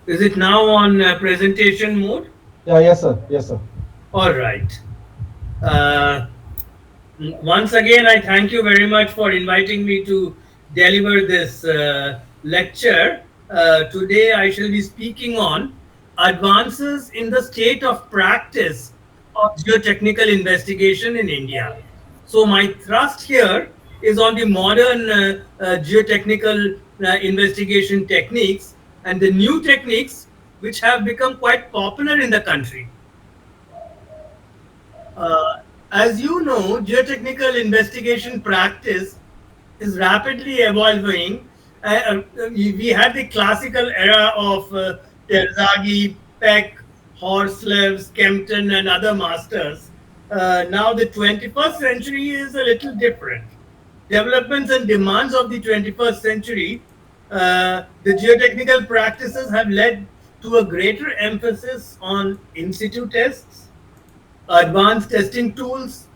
Is it now on presentation mode? Yeah, yes, sir. Yes, sir. All right. Uh, Once again, I thank you very much for inviting me to deliver this lecture. Today, I shall be speaking on advances in the state of practice of geotechnical investigation in India. So, my thrust here is on the modern geotechnical investigation techniques and the new techniques which have become quite popular in the country. Uh, as you know, geotechnical investigation practice is rapidly evolving. We had the classical era of Terzaghi, Peck, Horslev, Kempton, and other masters. Now, the 21st century is a little different. Developments and demands of the 21st century, the geotechnical practices have led to a greater emphasis on in situ tests, advanced testing tools,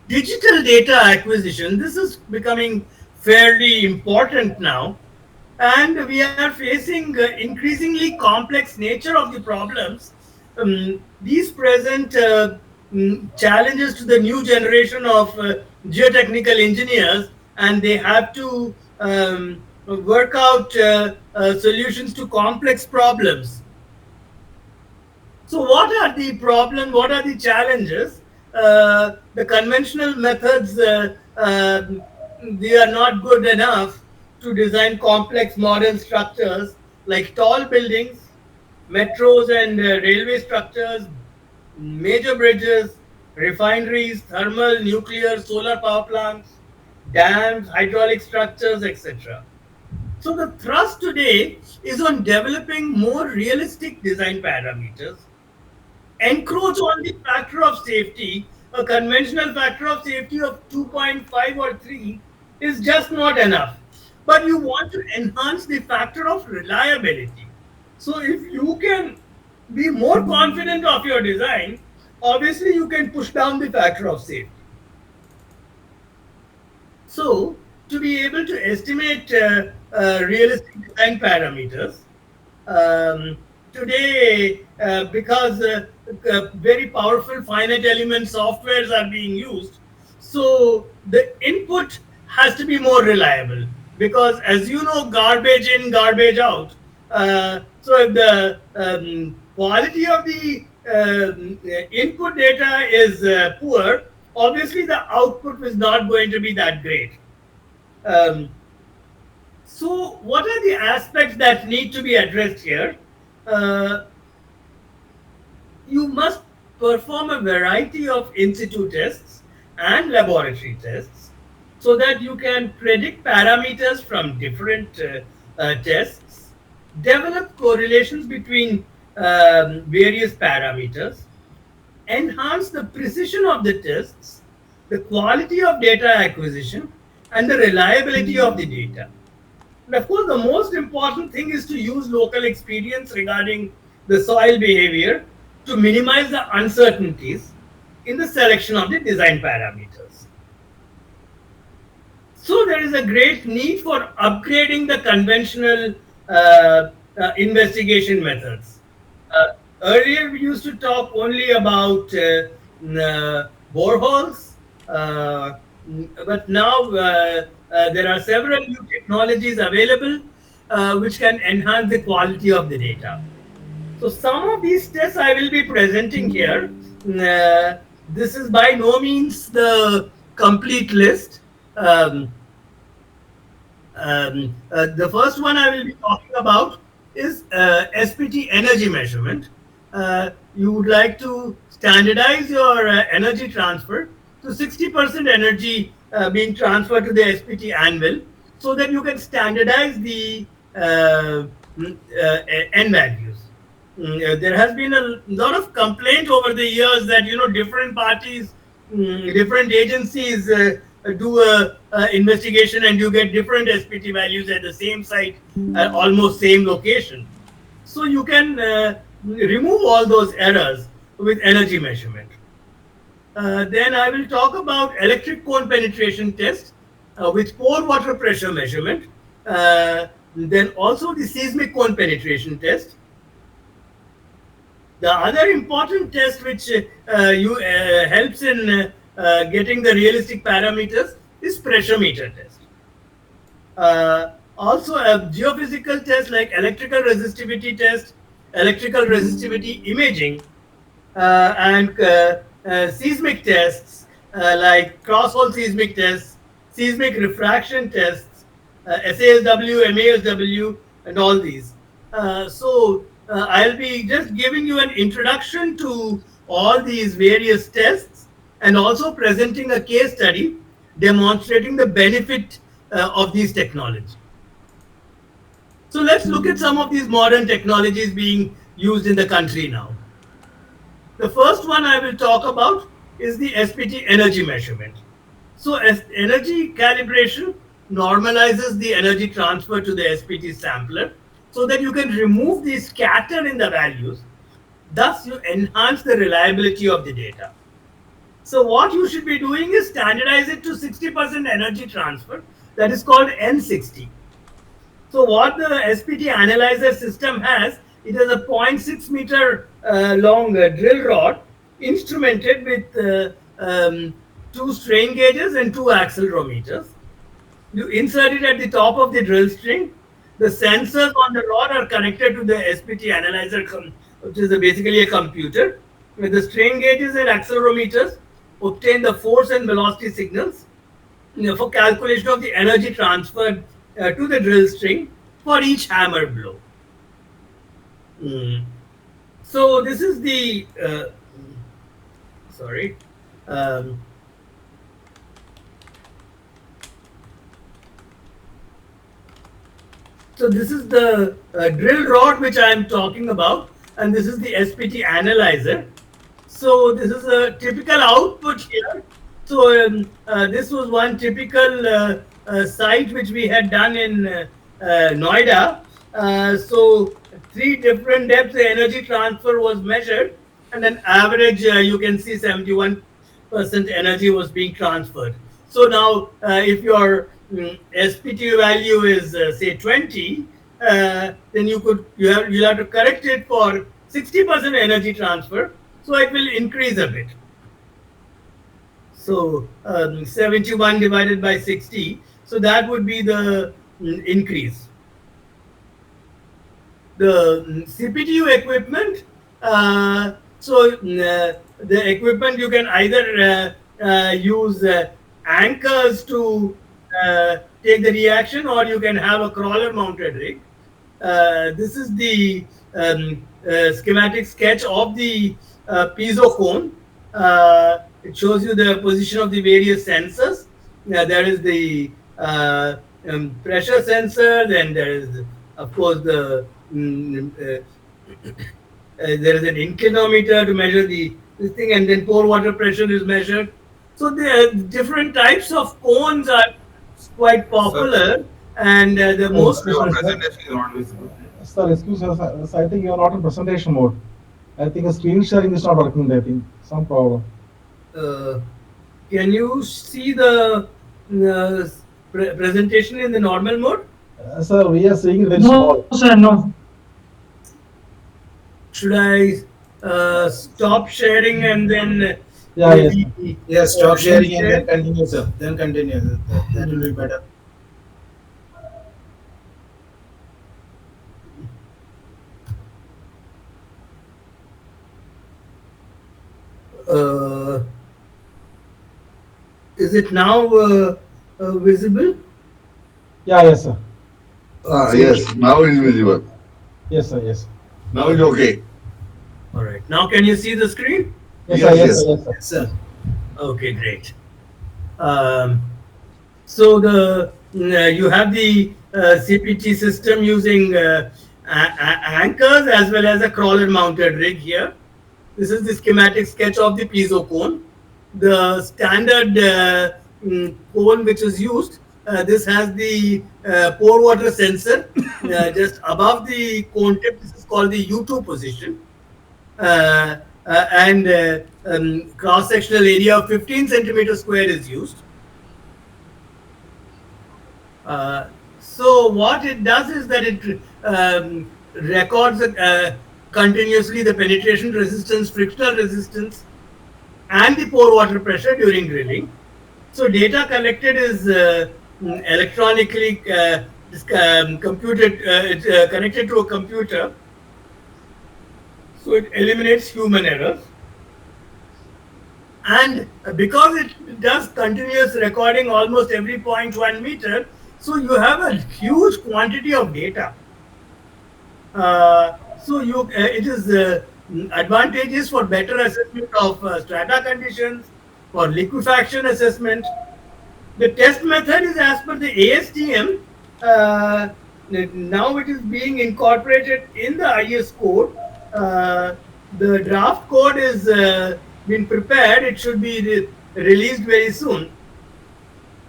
digital data acquisition. This is becoming fairly important now. And we are facing increasingly complex nature of the problems. These present challenges to the new generation of geotechnical engineers, and they have to work out solutions to complex problems. So, what are the problems? What are the challenges? The conventional methods they are not good enough to design complex modern structures like tall buildings, metros and railway structures, major bridges, refineries, thermal, nuclear, solar power plants, dams, hydraulic structures, etc. So the thrust today is on developing more realistic design parameters, encroach on the factor of safety. A conventional factor of safety of 2.5 or 3 is just not enough. But you want to enhance the factor of reliability. So if you can be more confident of your design, obviously you can push down the factor of safety. So, to be able to estimate realistic design parameters, um, today, because very powerful finite element softwares are being used, so the input has to be more reliable. Because, as you know, garbage in, garbage out. So, if the quality of the input data is poor, obviously the output is not going to be that great. Um, so, what are the aspects that need to be addressed here? Uh, you must perform a variety of in situ tests and laboratory tests so that you can predict parameters from different tests, develop correlations between various parameters, enhance the precision of the tests, the quality of data acquisition, and the reliability of the data. And of course, the most important thing is to use local experience regarding the soil behavior to minimize the uncertainties in the selection of the design parameters. So, there is a great need for upgrading the conventional investigation methods. Uh, Earlier, we used to talk only about boreholes, but now there are several new technologies available which can enhance the quality of the data. So, some of these tests I will be presenting here. This is by no means the complete list. Um, the first one I will be talking about is SPT energy measurement. You would like to standardize your energy transfer to 60% energy being transferred to the SPT anvil so that you can standardize the N values. There has been a lot of complaint over the years that different parties, different agencies do a investigation and you get different SPT values at the same site, almost same location. So you can remove all those errors with energy measurement. Then I will talk about electric cone penetration test with pore water pressure measurement. Then also the seismic cone penetration test. The other important test which you helps in getting the realistic parameters is pressure meter test. Also, a geophysical test like electrical resistivity test, electrical resistivity imaging, and seismic tests like cross-hole seismic tests, seismic refraction tests, SASW, MASW, and all these. I'll be just giving you an introduction to all these various tests and also presenting a case study demonstrating the benefit of these technology. So let's look at some of these modern technologies being used in the country now. The first one I will talk about is the SPT energy measurement. So as energy calibration normalizes the energy transfer to the SPT sampler so that you can remove the scatter in the values. Thus, you enhance the reliability of the data. So what you should be doing is standardize it to 60% energy transfer. That is called N60. So what the SPT analyzer system has, it has a 0.6 meter long drill rod instrumented with two strain gauges and two accelerometers. You insert it at the top of the drill string. The sensors on the rod are connected to the SPT analyzer, which is basically a computer. With the strain gauges and accelerometers, obtain the force and velocity signals for calculation of the energy transferred to the drill string for each hammer blow. So this is the sorry. Um, so this is the drill rod which I am talking about, and this is the SPT analyzer. So this is a typical output here. So this was one typical site which we had done in Noida. So three different depths the energy transfer was measured, and an average you can see 71% energy was being transferred. So now if your SPT value is say 20, then you'll have to correct it for 60% energy transfer. So it will increase a bit. So 71 divided by 60. So that would be the increase. The CPTU equipment. The equipment you can either use anchors to take the reaction, or you can have a crawler mounted rig. This is the schematic sketch of the piezo cone. It shows you the position of the various sensors. There is the pressure sensor, then there is, of course, there is an inclinometer to measure this thing, and then pore water pressure is measured. So the different types of cones are quite popular, and the most Your presentation is not visible. Sir, excuse us. I think you are not in presentation mode. I think a screen sharing is not working. I think some problem. uh, can you see the presentation in the normal mode? Sir, we are seeing very No, small. sir, no. Should I stop sharing and then Yeah, yes. maybe Yes, stop sharing and share? then continue, sir. Then continue. That will be better. Uh, is it now visible? Yeah, yes, sir. Yes, now it is visible. Yes, sir. Yes. Now it's okay. All right. Now can you see the screen? Yes, Yes, sir. Yes, yes. sir. Yes, sir. Yes, sir. Okay, great. So you have the CPT system using anchors as well as a crawler mounted rig here. This is the schematic sketch of the piezo cone. The standard cone which is used, this has the pore water sensor just above the cone tip. This is called the U2 position. And cross-sectional area of 15 centimeter square is used. So what it does is that it records a continuously the penetration resistance, frictional resistance, and the pore water pressure during drilling. So data collected is electronically computed, it's connected to a computer, so it eliminates human errors. And because it does continuous recording almost every 0.1 meter, so you have a huge quantity of data. It is advantageous for better assessment of strata conditions, for liquefaction assessment. The test method is as per the ASTM. Uh, Now it is being incorporated in the IS code. The draft code is been prepared. It should be released very soon.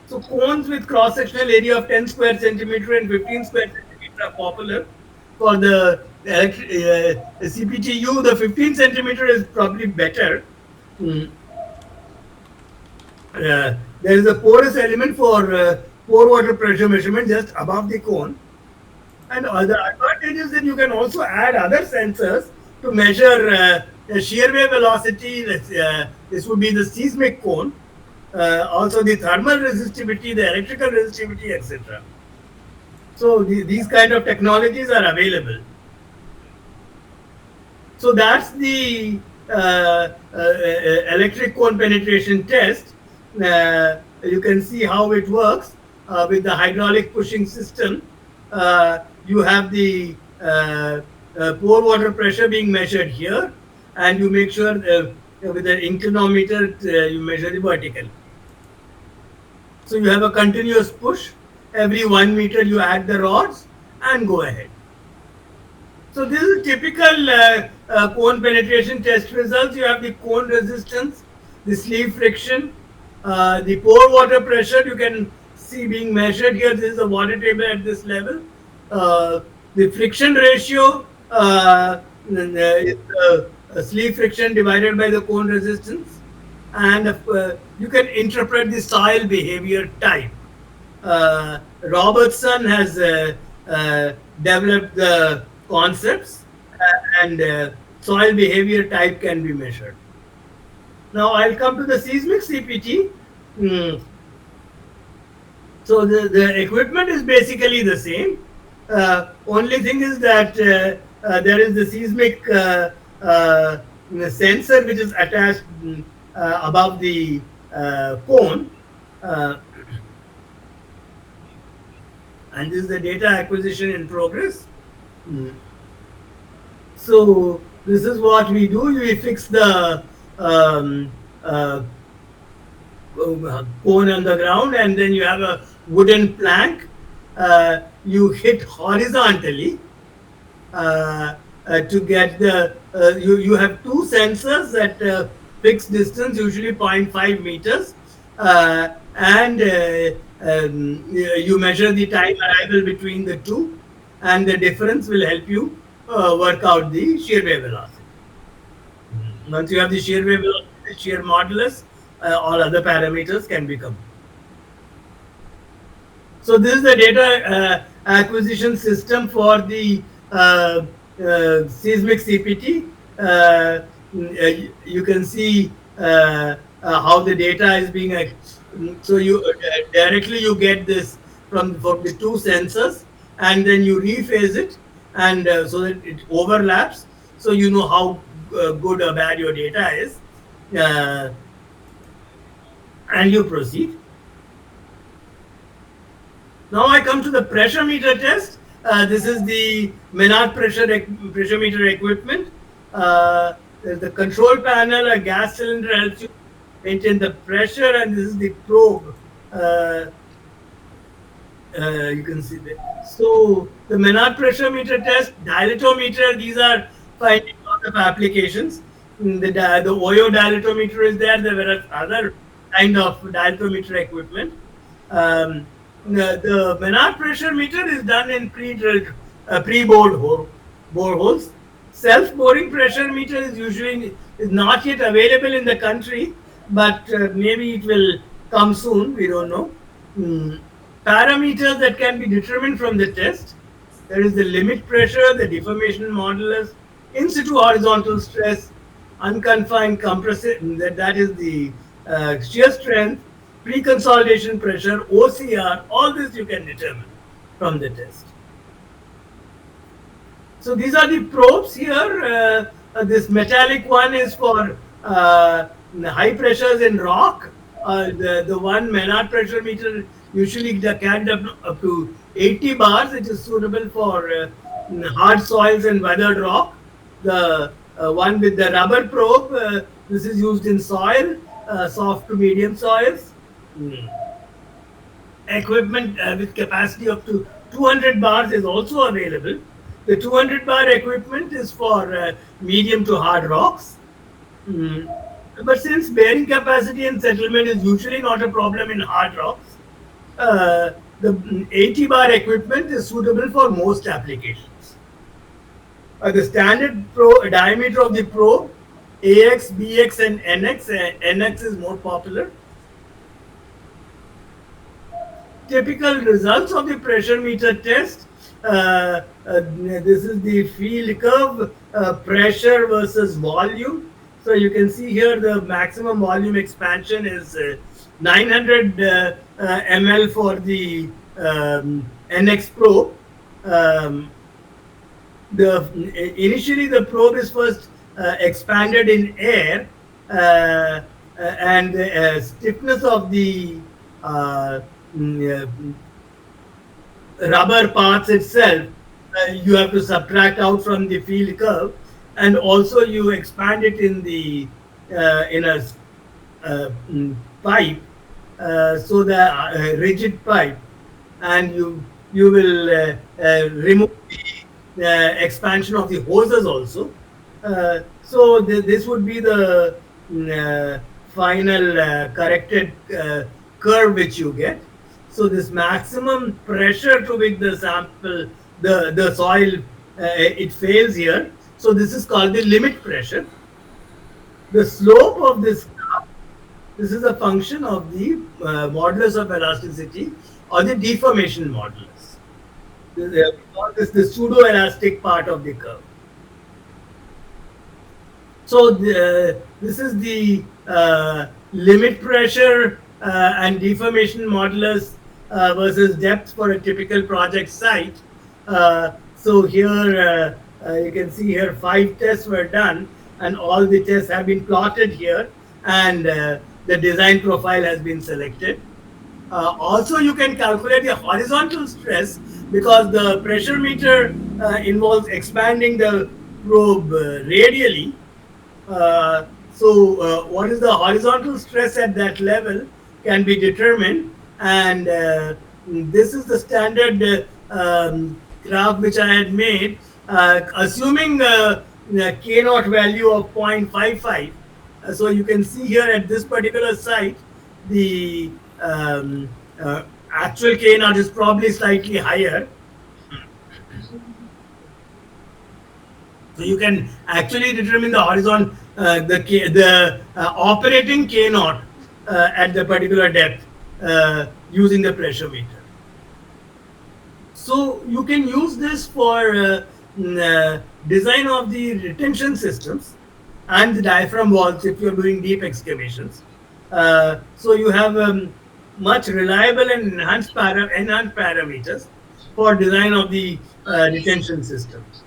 So cones with cross-sectional area of 10 square centimeter and 15 square centimeter are popular for the CPTU. The 15 centimeter is probably better. Mm. There is a porous element for pore water pressure measurement just above the cone. And the advantage is that you can also add other sensors to measure shear wave velocity. This would be the seismic cone, also the thermal resistivity, the electrical resistivity, etc. So these kind of technologies are available. So that's the electric cone penetration test. You can see how it works with the hydraulic pushing system. You have the pore water pressure being measured here, and you make sure with an inclinometer you measure the vertical. So you have a continuous push. Every 1 meter you add the rods and go ahead. So this is typical cone penetration test results. You have the cone resistance, the sleeve friction, the pore water pressure you can see being measured here. This is a water table at this level. The friction ratio is sleeve friction divided by the cone resistance, and you can interpret the soil behavior type. Robertson has developed the concepts, and soil behavior type can be measured. Now I'll come to the seismic CPT. So the equipment is basically the same. Only thing is that there is the seismic sensor which is attached above the cone. And this is the data acquisition in progress. So this is what we do. We fix the cone on the ground, and then you have a wooden plank. You hit horizontally to get the. You have two sensors at fixed distance, usually 0.5 meters, and you measure the time arrival between the two, and the difference will help you work out the shear wave velocity. Once you have the shear wave velocity, shear modulus, all other parameters can be computed. So this is the data acquisition system for the seismic CPT. You can see how the data is being. So you directly you get this from the two sensors, and then you rephase it, and so that it overlaps. So you know how good or bad your data is, and you proceed. Now I come to the pressure meter test. This is the Menard pressure meter equipment. There's the control panel, a gas cylinder helps you maintain the pressure, and this is the probe. You can see that. So the Menard pressure meter test, dilatometer, these are finding lots of applications. The Oyo dilatometer is there. There were other kind of dilatometer equipment. The Menard pressure meter is done in pre-drilled, pre-bored boreholes. Self-boring pressure meter is not yet available in the country, but maybe it will come soon. We don't know. Parameters that can be determined from the test. There is the limit pressure, the deformation modulus, in situ horizontal stress, unconfined compressive, that is the shear strength, pre-consolidation pressure, OCR, all this you can determine from the test. So these are the probes here. This metallic one is for high pressures in rock. The one Maynard pressure meter usually carried up to 80 bars. It is suitable for hard soils and weathered rock. The one with the rubber probe, this is used in soil, soft to medium soils. Mm. Equipment with capacity up to 200 bars is also available. The 200 bar equipment is for medium to hard rocks. Mm. But since bearing capacity and settlement is usually not a problem in hard rocks, the 80 bar equipment is suitable for most applications. The standard diameter of the probe, AX, BX, and NX. NX is more popular. Typical results of the pressure meter test. This is the field curve, pressure versus volume. So you can see here the maximum volume expansion is 900 ml for the NX probe. Initially the probe is first expanded in air, and the stiffness of the rubber parts itself, you have to subtract out from the field curve, and also you expand it in the in a pipe, so the rigid pipe, and you will remove the expansion of the hoses also. So this would be the final corrected curve which you get. So this maximum pressure to which the sample, the soil, it fails here. So this is called the limit pressure. The slope of this graph, this is a function of the modulus of elasticity or the deformation modulus. This is the pseudo-elastic part of the curve. So this is the limit pressure and deformation modulus versus depth for a typical project site. So here you can see here 5 tests were done, and all the tests have been plotted here, and the design profile has been selected. Also, you can calculate the horizontal stress because the pressure meter involves expanding the probe radially. So what is the horizontal stress at that level can be determined, and this is the standard graph which I had made, assuming K naught value of 0.55. So you can see here at this particular site, the actual K naught is probably slightly higher. So you can actually determine the horizon, the operating K naught at the particular depth using the pressure meter. So you can use this for design of the retention systems and the diaphragm walls if you're doing deep excavations. So you have much reliable and enhanced parameters for design of the retention systems.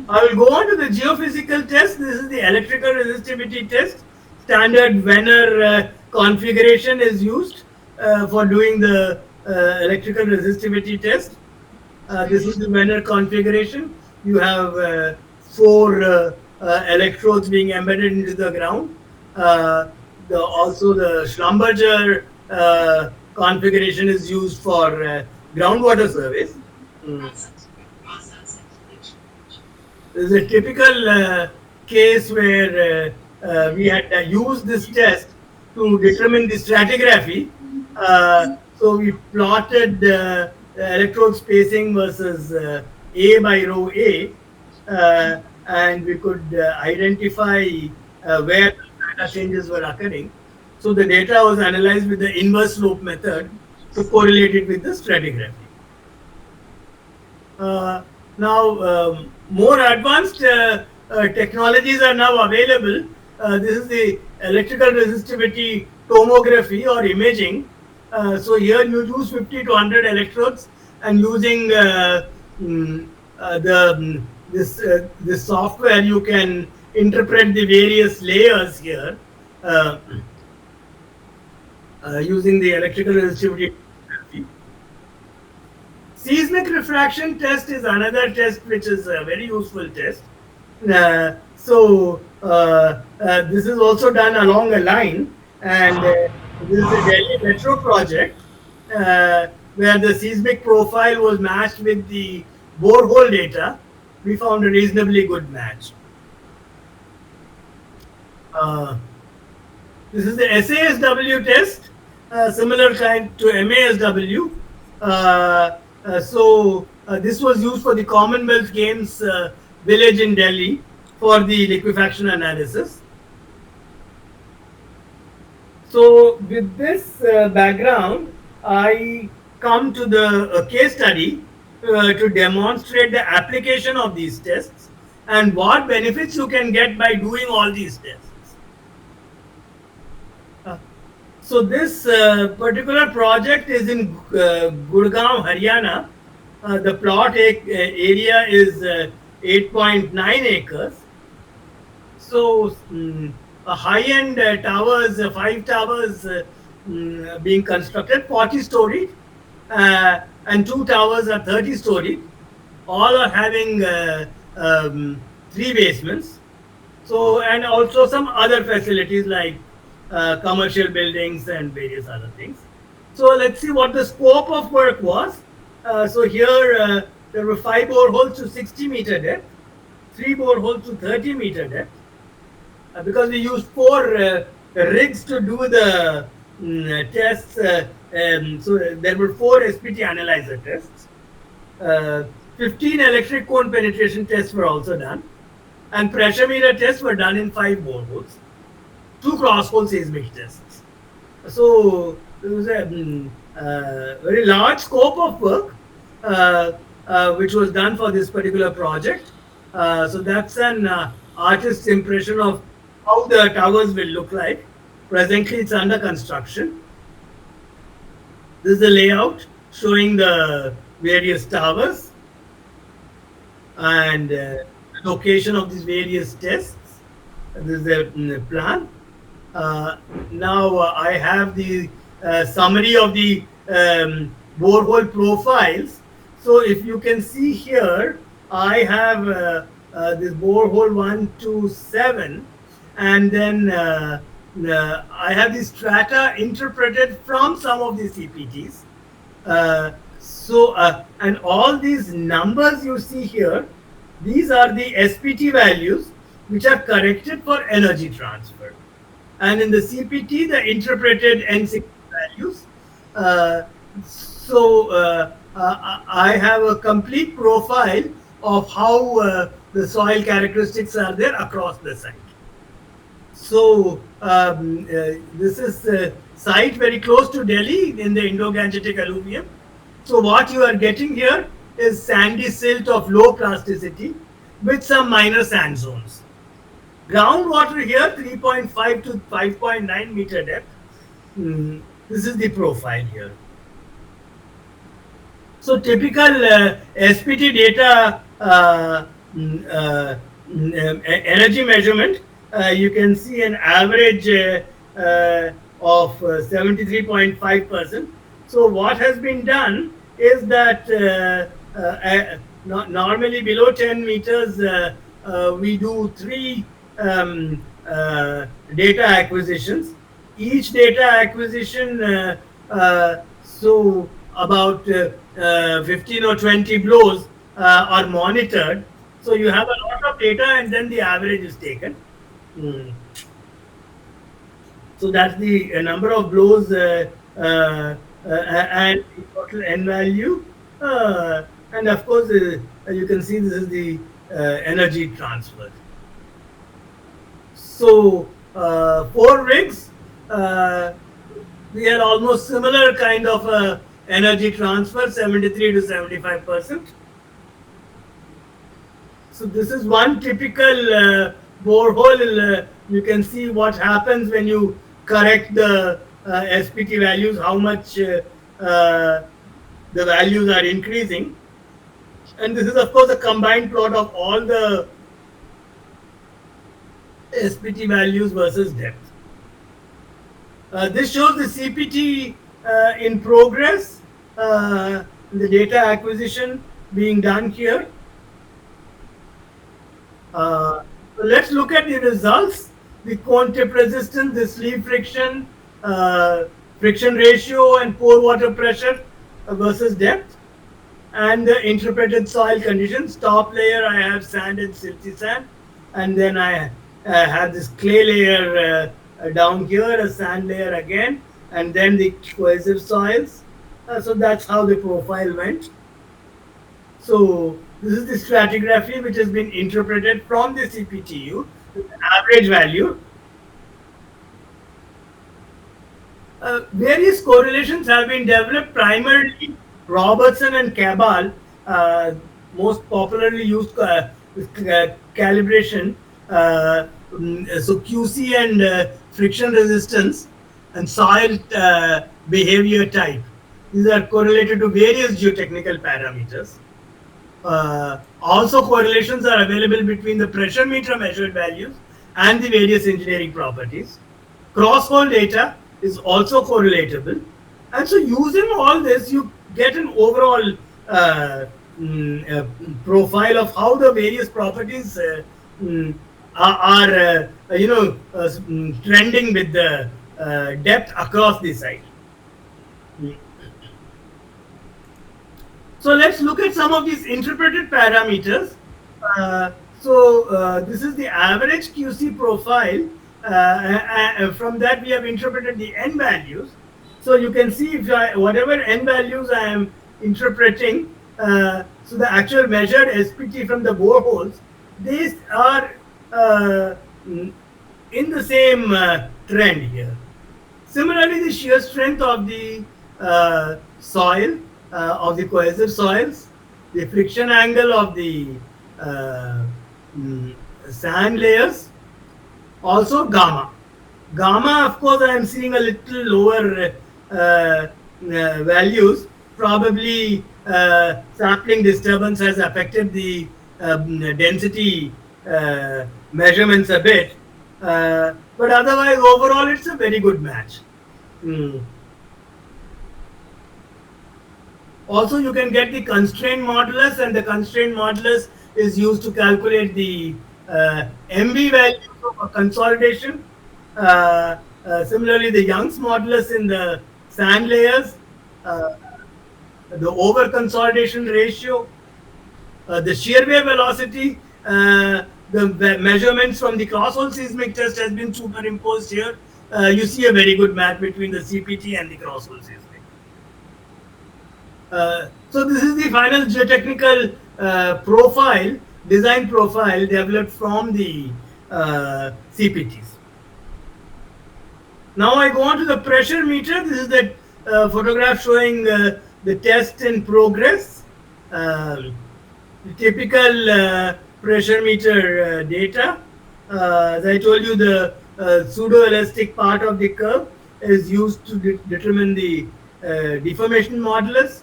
I will go on to the geophysical test. This is the electrical resistivity test. Standard Venner configuration is used for doing the electrical resistivity test. This is the Venner configuration. You have 4 electrodes being embedded into the ground. Also the Schlumberger configuration is used for groundwater surveys. This is a typical case where we had used this test to determine the stratigraphy. So we plotted the electrode spacing versus A by row A, and we could identify where the data changes were occurring. So the data was analyzed with the inverse slope method to correlate it with the stratigraphy. Now, more advanced technologies are now available. This is the electrical resistivity tomography or imaging. So here you use 50 to 100 electrodes and using this software you can interpret the various layers here uh, using the electrical resistivity tomography. Seismic refraction test is another test which is a very useful test. This is also done along a line, and this is a Delhi Metro project where the seismic profile was matched with the borehole data. We found a reasonably good match. Uh, this is the SASW test, similar kind to MASW. This was used for the Commonwealth Games village in Delhi for the liquefaction analysis. So with this background, I come to the case study to demonstrate the application of these tests and what benefits you can get by doing all these tests. Uh, So this particular project is in Gurgaon, Haryana. The plot area is 8.9 acres. So a high-end towers, 5 towers being constructed, 40-story, and 2 towers are 30-story. All are having 3 basements. So, and also some other facilities like commercial buildings and various other things. So let's see what the scope of work was. So here there were 5 boreholes to 60-meter depth, 3 boreholes to 30-meter depth. Because we used 4 rigs to do the tests. So there were 4 SPT analyzer tests. 15 electric cone penetration tests were also done, and pressure meter tests were done in 5 boreholes. 2 cross-hole seismic tests. So it was a very large scope of work which was done for this particular project. So that's an artist's impression of how the towers will look like. Presently, it's under construction. This is the layout showing the various towers and location of these various tests. This is the plan. Now I have the summary of the borehole profiles. So if you can see here, I have this borehole 1 to 7, and then I have the strata interpreted from some of the CPTs. And all these numbers you see here, these are the SPT values which are corrected for energy transfer. And in the CPT, the interpreted N60 values. I have a complete profile of how the soil characteristics are there across the site. So this is a site very close to Delhi in the Indo-Gangetic alluvium. So what you are getting here is sandy silt of low plasticity with some minor sand zones. Groundwater here 3.5 to 5.9 meter depth. This is the profile here. So typical SPT data energy measurement, you can see an average of 73.5%. So what has been done is that normally below 10 meters we do 3 data acquisitions. Each data acquisition, so about 15 or 20 blows are monitored. So you have a lot of data and then the average is taken. So that's the number of blows and total N value. And of course, you can see this is the energy transfer. So 4 rigs, we had almost similar kind of energy transfer, 73 to 75%. So this is one typical borehole. You can see what happens when you correct the SPT values, how much the values are increasing. And this is of course a combined plot of all the SPT values versus depth. This shows the CPT in progress, the data acquisition being done here. So let's look at the results. The cone tip resistance, the sleeve friction, friction ratio, and pore water pressure versus depth, and the interpreted soil conditions. Top layer I have sand and silty sand, and then I have this clay layer down here, a sand layer again, and then the cohesive soils. So that's how the profile went. So this is the stratigraphy which has been interpreted from the CPTU, the average value. Various correlations have been developed, primarily Robertson and Cabal, most popularly used calibration. So QC and friction resistance and soil behavior type. These are correlated to various geotechnical parameters. Also, correlations are available between the pressure meter measured values and the various engineering properties. Cross-hole data is also correlatable. And so using all this, you get an overall profile of how the various properties are trending with the depth across the site. So let's look at some of these interpreted parameters. This is the average QC profile. From that we have interpreted the N values. So you can see if whatever N values I am interpreting, so the actual measured SPT from the boreholes, these are in the same trend here. Similarly, the shear strength of the soil, of the cohesive soils, the friction angle of the sand layers, also gamma. Gamma, of course, I am seeing a little lower values. Probably sampling disturbance has affected the density measurements a bit. But otherwise, overall, it's a very good match. Also, you can get the constraint modulus, and the constraint modulus is used to calculate the MV values of consolidation. Similarly, the Young's modulus in the sand layers, the over consolidation ratio, the shear wave velocity, the measurements from the cross-hole seismic test has been superimposed here. You see a very good match between the CPT and the cross-hole seismic. So this is the final geotechnical profile, design profile developed from the CPTs. Now I go on to the pressure meter. This is the photograph showing the test in progress. The typical pressure meter data. As I told you, the pseudo-elastic part of the curve is used to determine the deformation modulus.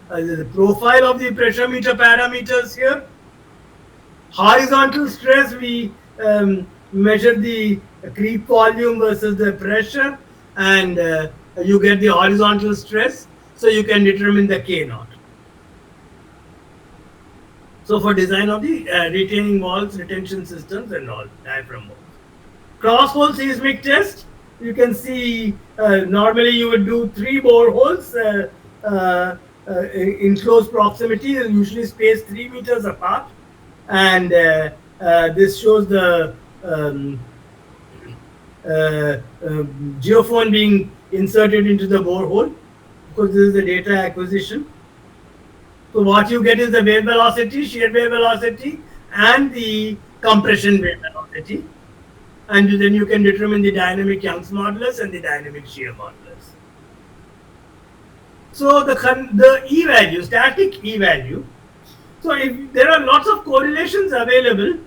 The profile of the pressure meter parameters here. Horizontal stress, we measure the creep volume versus the pressure, and you get the horizontal stress, so you can determine the K naught. So for design of the retaining walls, retention systems and all, diaphragm walls. Cross-hole seismic test, you can see normally you would do 3 boreholes in close proximity, usually spaced 3 meters apart, and this shows the geophone being inserted into the borehole, because this is the data acquisition. So what you get is the wave velocity, shear wave velocity, and the compression wave velocity, and then you can determine the dynamic Young's modulus and the dynamic shear modulus. So the E value, static E value, So if there are lots of correlations available,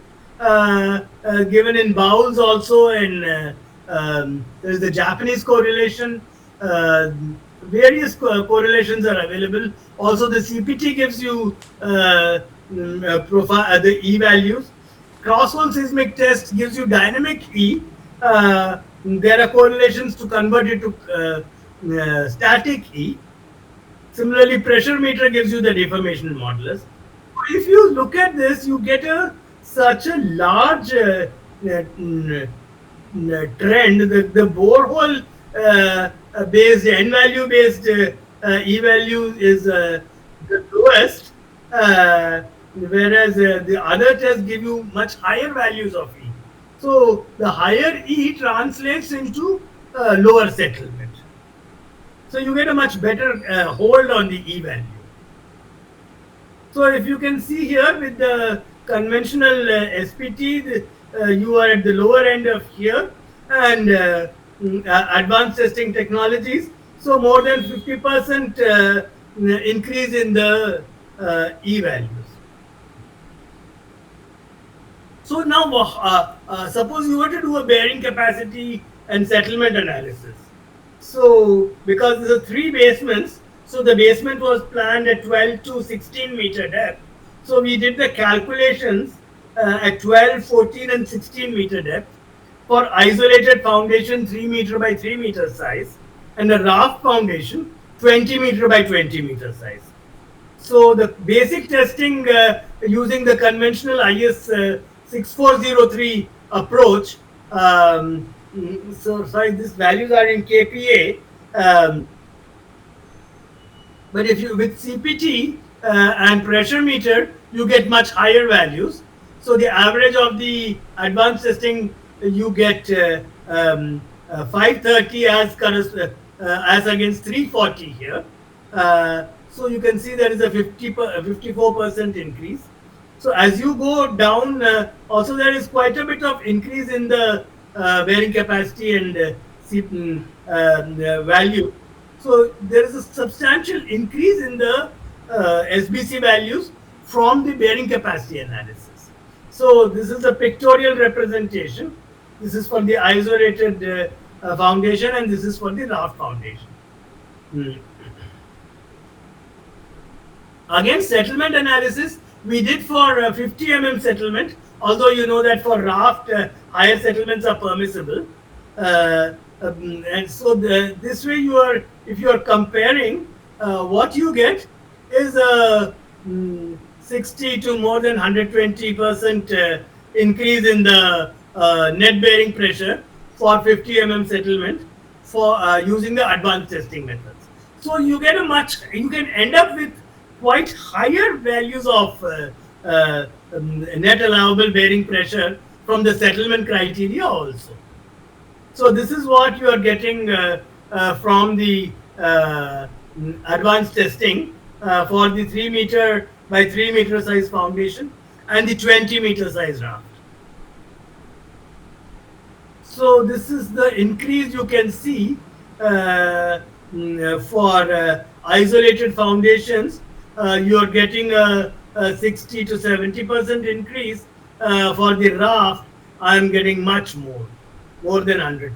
given in bowls also, and there's the Japanese correlation. Uh, Various correlations are available. Also, the CPT gives you profile the E values. Crosshole seismic test gives you dynamic E. There are correlations to convert it to static E. Similarly, pressure meter gives you the deformation modulus. If you look at this, you get a such a large trend. The borehole based n value based e value is the lowest, whereas the other tests give you much higher values of e. So the higher e translates into lower settlement. So you get a much better hold on the e value. So if you can see here with the conventional SPT, you are at the lower end of here, and advanced testing technologies. So more than 50% increase in the E values. So now, suppose you were to do a bearing capacity and settlement analysis. So because there are three basements, so the basement was planned at 12 to 16 meter depth. So we did the calculations at 12, 14 and 16 meter depth for isolated foundation 3 meter by 3 meter size, and a raft foundation 20 meter by 20 meter size. So the basic testing using the conventional IS 6403 approach, so sorry, these values are in kPa, but if you with CPT and pressure meter, you get much higher values. So the average of the advanced testing, you get 530 as against 340 here. So you can see there is a 54% increase. So as you go down, also there is quite a bit of increase in the bearing capacity and value. So there is a substantial increase in the SBC values from the bearing capacity analysis. So this is a pictorial representation. This is for the isolated foundation, and this is for the raft foundation. Again, settlement analysis we did for 50 mm settlement, although you know that for raft higher settlements are permissible. And so this way you are, if you are comparing, what you get is a 60 to more than 120% increase in the net bearing pressure for 50 mm settlement for using the advanced testing methods. So you get you can end up with quite higher values of net allowable bearing pressure from the settlement criteria also. So this is what you are getting from the advanced testing for the 3 meter by 3 meter size foundation and the 20 meter size raft. So this is the increase you can see for isolated foundations. You are getting a 60 to 70% increase. For the raft, I am getting much more than 100%.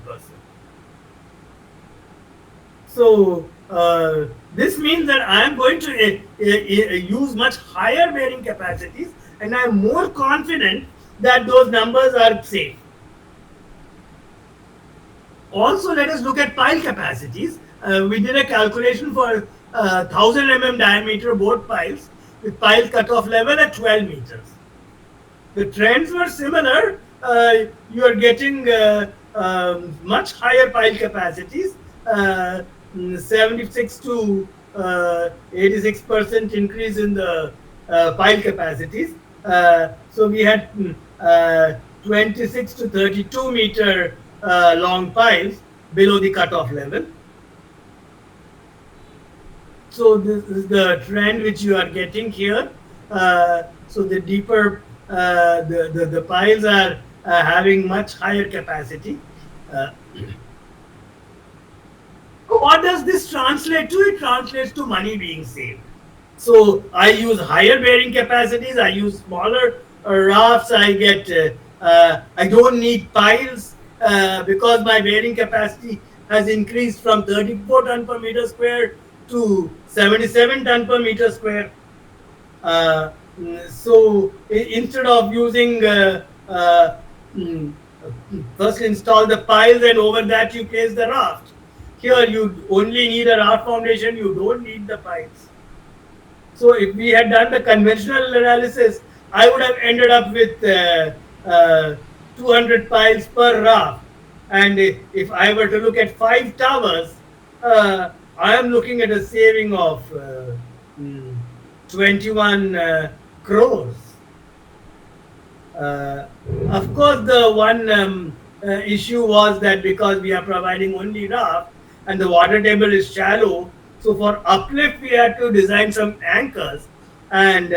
So this means that I am going to use much higher bearing capacities, and I am more confident that those numbers are safe. Also, let us look at pile capacities. We did a calculation for 1000 mm diameter board piles with pile cutoff level at 12 meters. The trends were similar. You are getting much higher pile capacities, 76 to 86% increase in the pile capacities. So we had 26 to 32 meter long piles below the cutoff level. So this is the trend which you are getting here. So the deeper the piles are having much higher capacity. What does this translate to? It translates to money being saved. So I use higher bearing capacities. I use smaller rafts. I don't need piles because my bearing capacity has increased from 34 ton per meter square to 77 ton per meter square. Uh, so instead of using mm, first install the piles and over that you place the raft. Here you only need a raft foundation. You don't need the piles. So if we had done the conventional analysis, I would have ended up with 200 piles per raft. And if I were to look at 5 towers, I am looking at a saving of mm, 21 crores. Uh, of course, the one issue was that because we are providing only raft and the water table is shallow, so for uplift we had to design some anchors, and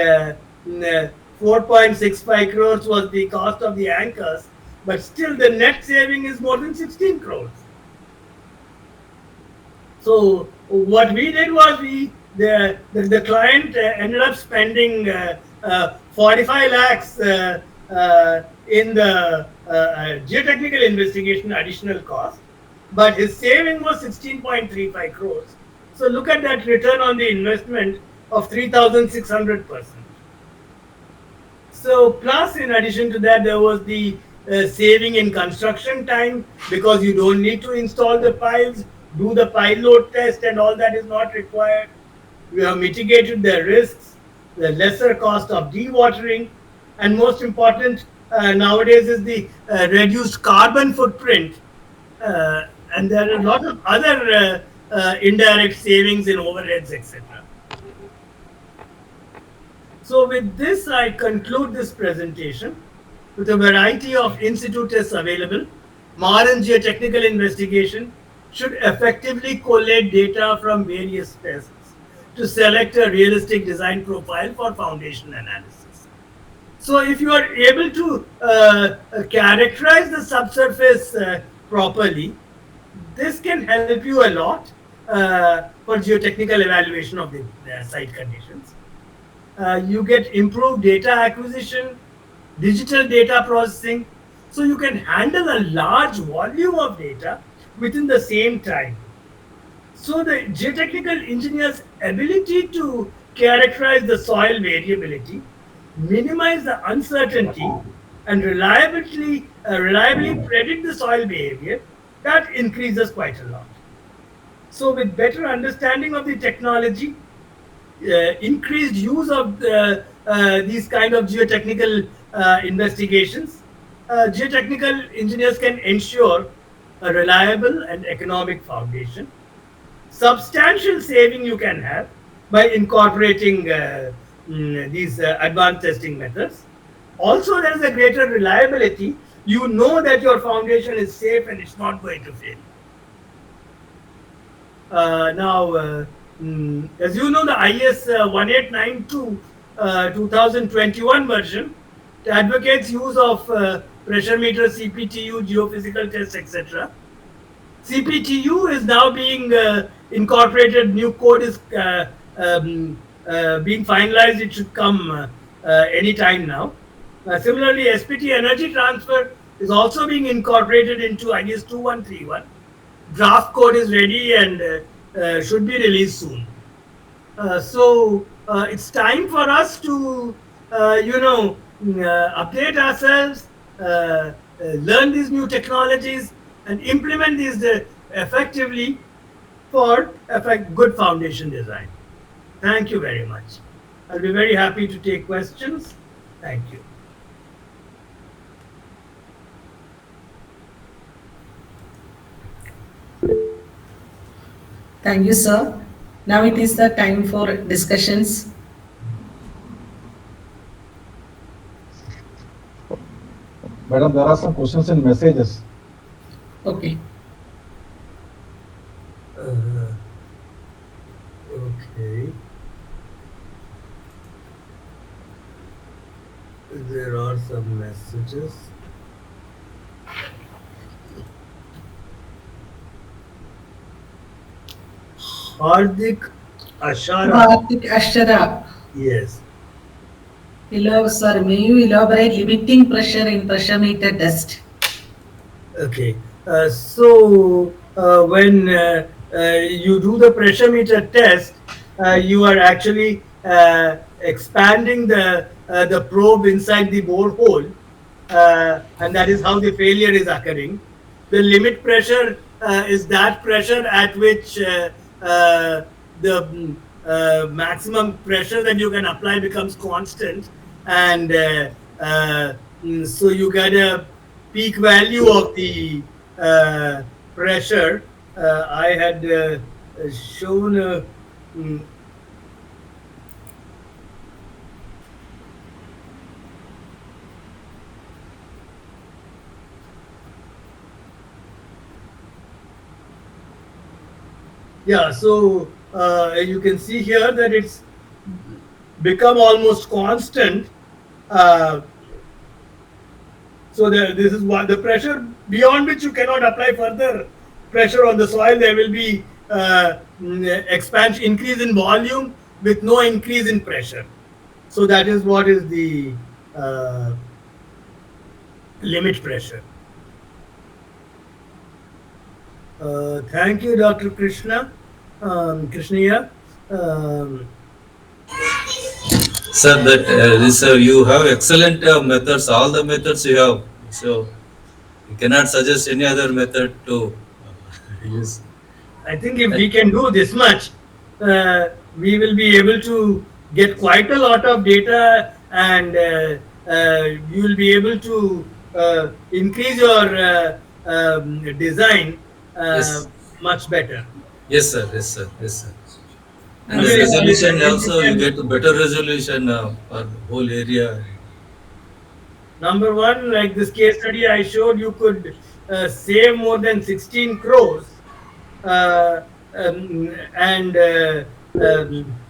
4.65 crores was the cost of the anchors, but still the net saving is more than 16 crores. So what we did was the client ended up spending 45 lakhs in the geotechnical investigation additional cost, but his saving was 16.35 crores. So look at that return on the investment of 3,600%. So plus in addition to that, there was the saving in construction time because you don't need to install the piles, do the pile load test, and all that is not required. We have mitigated the risks, the lesser cost of dewatering, and most important nowadays is the reduced carbon footprint. And there are a lot of other indirect savings in overheads, etc. So with this, I conclude this presentation. With a variety of in-situ tests available, modern geotechnical investigation should effectively collate data from various tests to select a realistic design profile for foundation analysis. So if you are able to characterize the subsurface properly, this can help you a lot for geotechnical evaluation of the site conditions. You get improved data acquisition, digital data processing, so you can handle a large volume of data within the same time. So the geotechnical engineer's ability to characterize the soil variability, minimize the uncertainty, and reliably predict the soil behavior, that increases quite a lot. So with better understanding of the technology, increased use of these kind of geotechnical investigations, geotechnical engineers can ensure a reliable and economic foundation. Substantial saving you can have by incorporating these advanced testing methods. Also, there is a greater reliability. You know that your foundation is safe and it's not going to fail. Now, as you know, the IS 1892 2021 version advocates use of pressure meter, CPTU, geophysical tests, etc. CPTU is now being incorporated. New code is being finalized. It should come any time now. Similarly, SPT energy transfer is also being incorporated into IS 2131. Draft code is ready and should be released soon. So it's time for us to, update ourselves, learn these new technologies, and implement these effectively for good foundation design. Thank you very much. I'll be very happy to take questions. Thank you. Thank you, sir. Now it is the time for discussions. Madam, there are some questions and messages. Okay. Okay. There are some messages. Hardik Ashara. Ashara. Yes. Sir, may you elaborate limiting pressure in pressure meter test? Okay. When you do the pressure meter test, you are actually expanding the probe inside the borehole, and that is how the failure is occurring. The limit pressure is that pressure at which the maximum pressure that you can apply becomes constant, and so you get a peak value of the uh, pressure. I had shown. Mm, yeah, so you can see here that it's become almost constant. Uh, this is what the pressure beyond which you cannot apply further pressure on the soil. There will be expansion, increase in volume with no increase in pressure. So that is what is the limit pressure. Thank you, Dr. Krishna, Krishniya. Um, Sir, that this you have excellent methods. All the methods you have. So you cannot suggest any other method to use. I think if we can do this much, we will be able to get quite a lot of data, and you will be able to increase your design Yes. much better. Yes, sir. Yes, sir. Yes, sir. I And the mean, resolution if you also you can, get a better resolution for the whole area. number one, like this case study I showed, you could save more than 16 crores uh, and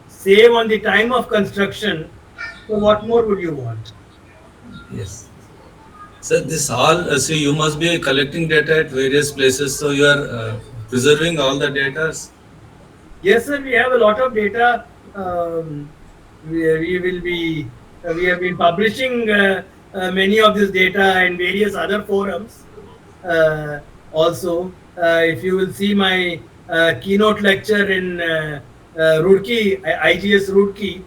save on the time of construction. So, what more would you want? Yes. So this all see you must be collecting data at various places. So you are preserving all the data. Yes, sir, we have a lot of data. We will be, we have been publishing many of this data in various other forums. Also, if you will see my keynote lecture in Roorkee, IGS Roorkee,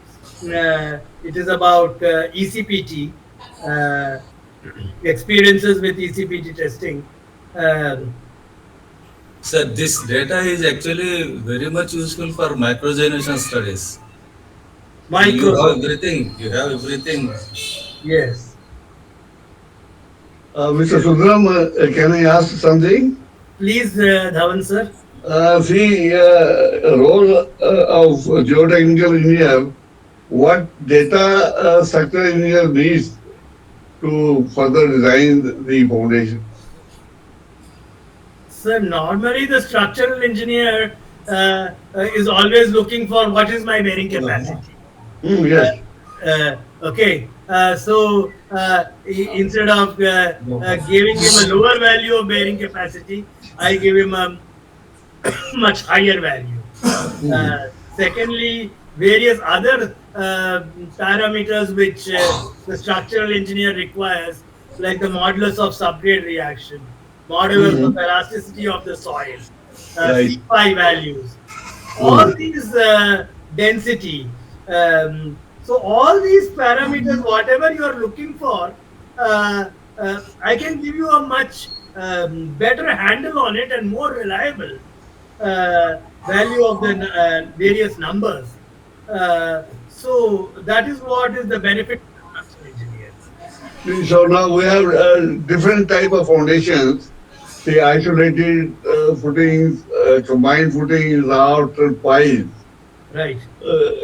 it is about ECPT, uh, experiences with ECPT testing. Um, So this data is actually very much useful for microgeneration studies. So you Micro, have everything. You have everything. yes. Mr. Sundram, can I ask something? Please, Dhawan sir. See, role of geotechnical engineer, what data structural engineer needs to further design the foundation? Sir, normally the structural engineer is always looking for what is my bearing capacity. Yes. Okay, instead of giving him a lower value of bearing capacity, I give him a much higher value. Secondly, various other parameters which the structural engineer requires, like the modulus of subgrade reaction, modulus of Mhm. elasticity of the soil, Right. C5 values, all Mhm. these density. So all these parameters, whatever you are looking for, I can give you a much better handle on it and more reliable value of the various numbers. So that is what is the benefit of the structural engineer. So now we have different type of foundations. Say isolated footings, combined footings, outer piles. Right.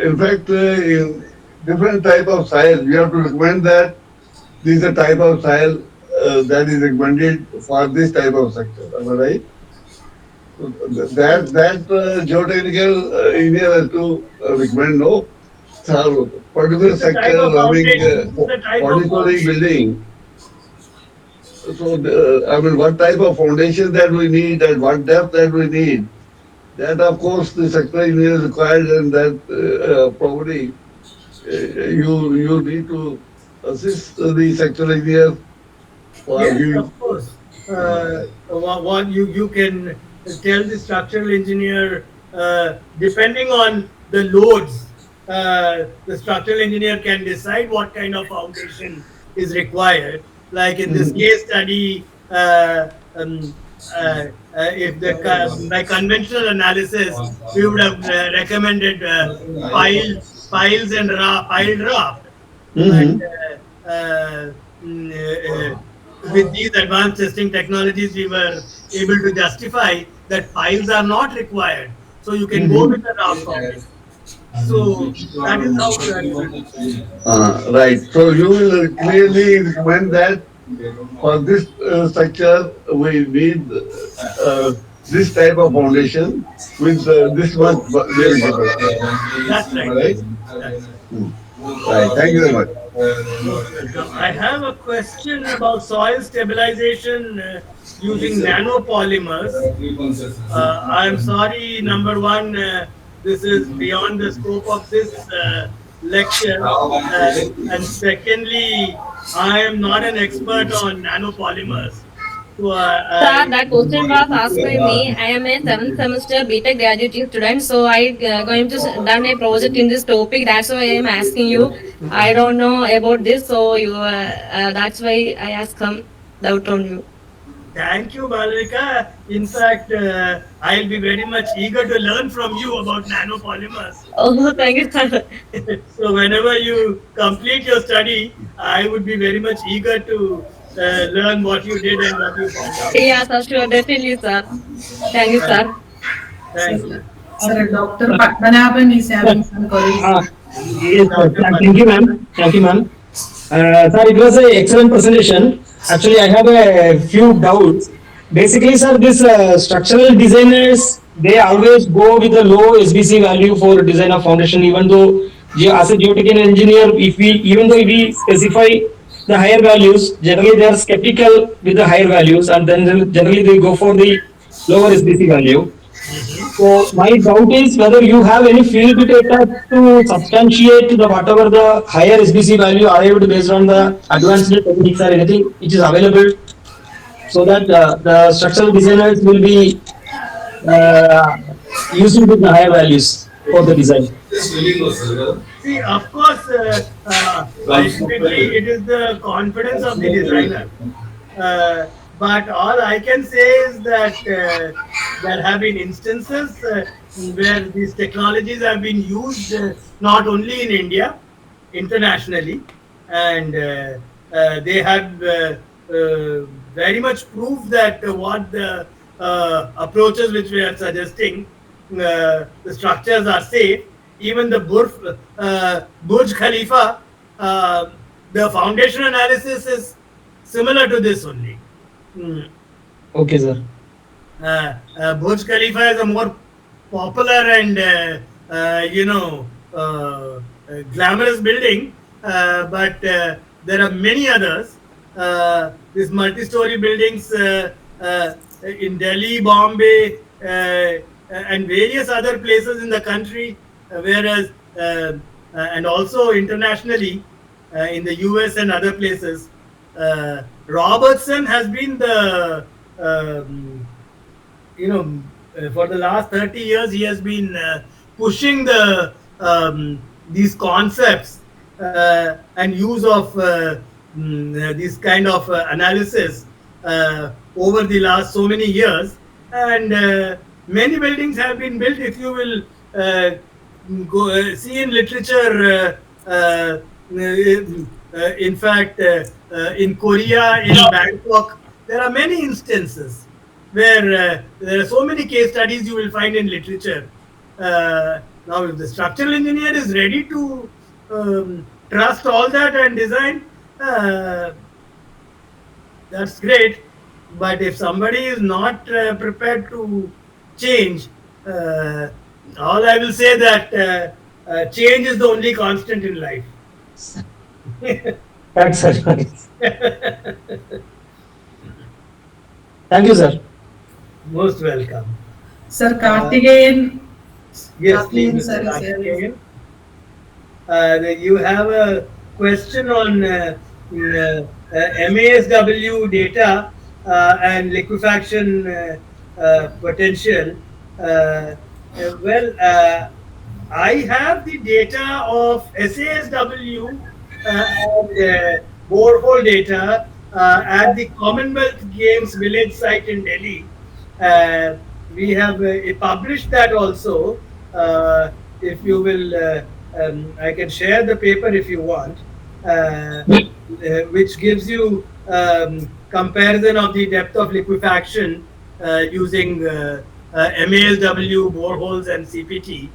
In fact, in different type of soil, we have to recommend that this is a type of soil that is recommended for this type of structure. Am I right? So that geotechnical engineer has to recommend no. So This particular is the type structure of having foundation. This is the type of 40-story foundation. building. So I mean, what type of foundation that we need, and what depth that we need. That of course the structural engineer is required, and that probably you need to assist the structural engineer for Yes, giving. of course. What you can tell the structural engineer, depending on the loads, the structural engineer can decide what kind of foundation is required. Like in this Mhm. case study, if by conventional analysis, we would have recommended piled piles and piled raft, but Mhm. mm, with these advanced testing technologies, we were able to justify that piles are not required. So you can go with Mhm. the raft foundation. So that is how that will be. Right. So you will clearly recommend that for this structure we need this type of foundation with this much bearing capacity. That's Am I right. right? That's right. Hmm. Right. Thank you very much. Most welcome. I have a question about soil stabilization using nanopolymers. I'm sorry, number one, this is beyond the scope of this lecture. And secondly, I am not an expert on nanopolymers. So Sir, that question was asked by me. I am a seventh semester BTech graduating student, so I going to done a project in this topic. That's why I am asking you. I don't know about this, so you. That's why I ask some doubt on you. thank you, Balarika. In fact, I'll be very much eager to learn from you about nanopolymers. Oh, thank you, sir. So whenever you complete your study, I would be very much eager to learn what you did and what you found out. Yeah, sir, sure, definitely, sir. Thank you, Thank, sir. Sir, thank you. sir, Dr. Padmanabhan is having some queries. Yes, sir. Dr. Thank you, Padman. ma'am. Thank you, ma'am. Sir, it was an excellent presentation. Actually, I have a few doubts. Basically, sir, these structural designers, they always go with the low SBC value for design of foundation, even though as a geotechnical engineer, if we even though we specify the higher values, generally they are skeptical with the higher values, and then generally they go for the lower SBC value. Mhm. So my doubt is whether you have any field data to substantiate the whatever the higher SBC value arrived based on the advanced techniques or anything which is available, so that the structural designers will be uh, using with the higher values for the design. See, of course, ultimately it is the confidence of the designer. But all I can say is that there have been instances where these technologies have been used not only in India, internationally, and they have very much proved that what the approaches which we are suggesting, the structures are safe. Even the Burj Khalifa, uh, the foundation analysis is similar to this only. Mm. Okay, sir. Burj Khalifa is a more popular and glamorous building, but there are many others. These multi-story buildings in Delhi, Bombay, and various other places in the country, whereas and also internationally in the US and other places. Robertson has been the for the last 30 years he has been pushing these concepts and use of this kind of analysis over the last so many years, and many buildings have been built. If you will go see in literature, in fact, in Korea, in Bangkok, there are many instances where there are so many case studies you will find in literature. Now, if the structural engineer is ready to trust all that and design, that's great. But if somebody is not prepared to change, uh, all I will say that change is the only constant in life. Thanks, sir. Thank you, sir. Most welcome. Sir Karthikeyan, Yes, please, Karthikeyan Mr. sir is here. Karthikeyan. You have a question on MASW data and liquefaction potential. Uh, well, I have the data of SASW and borehole data at the Commonwealth Games village site in Delhi. Uh, we have published that also. If you will, I can share the paper if you want, which gives you comparison of the depth of liquefaction using MASW, boreholes, and CPT.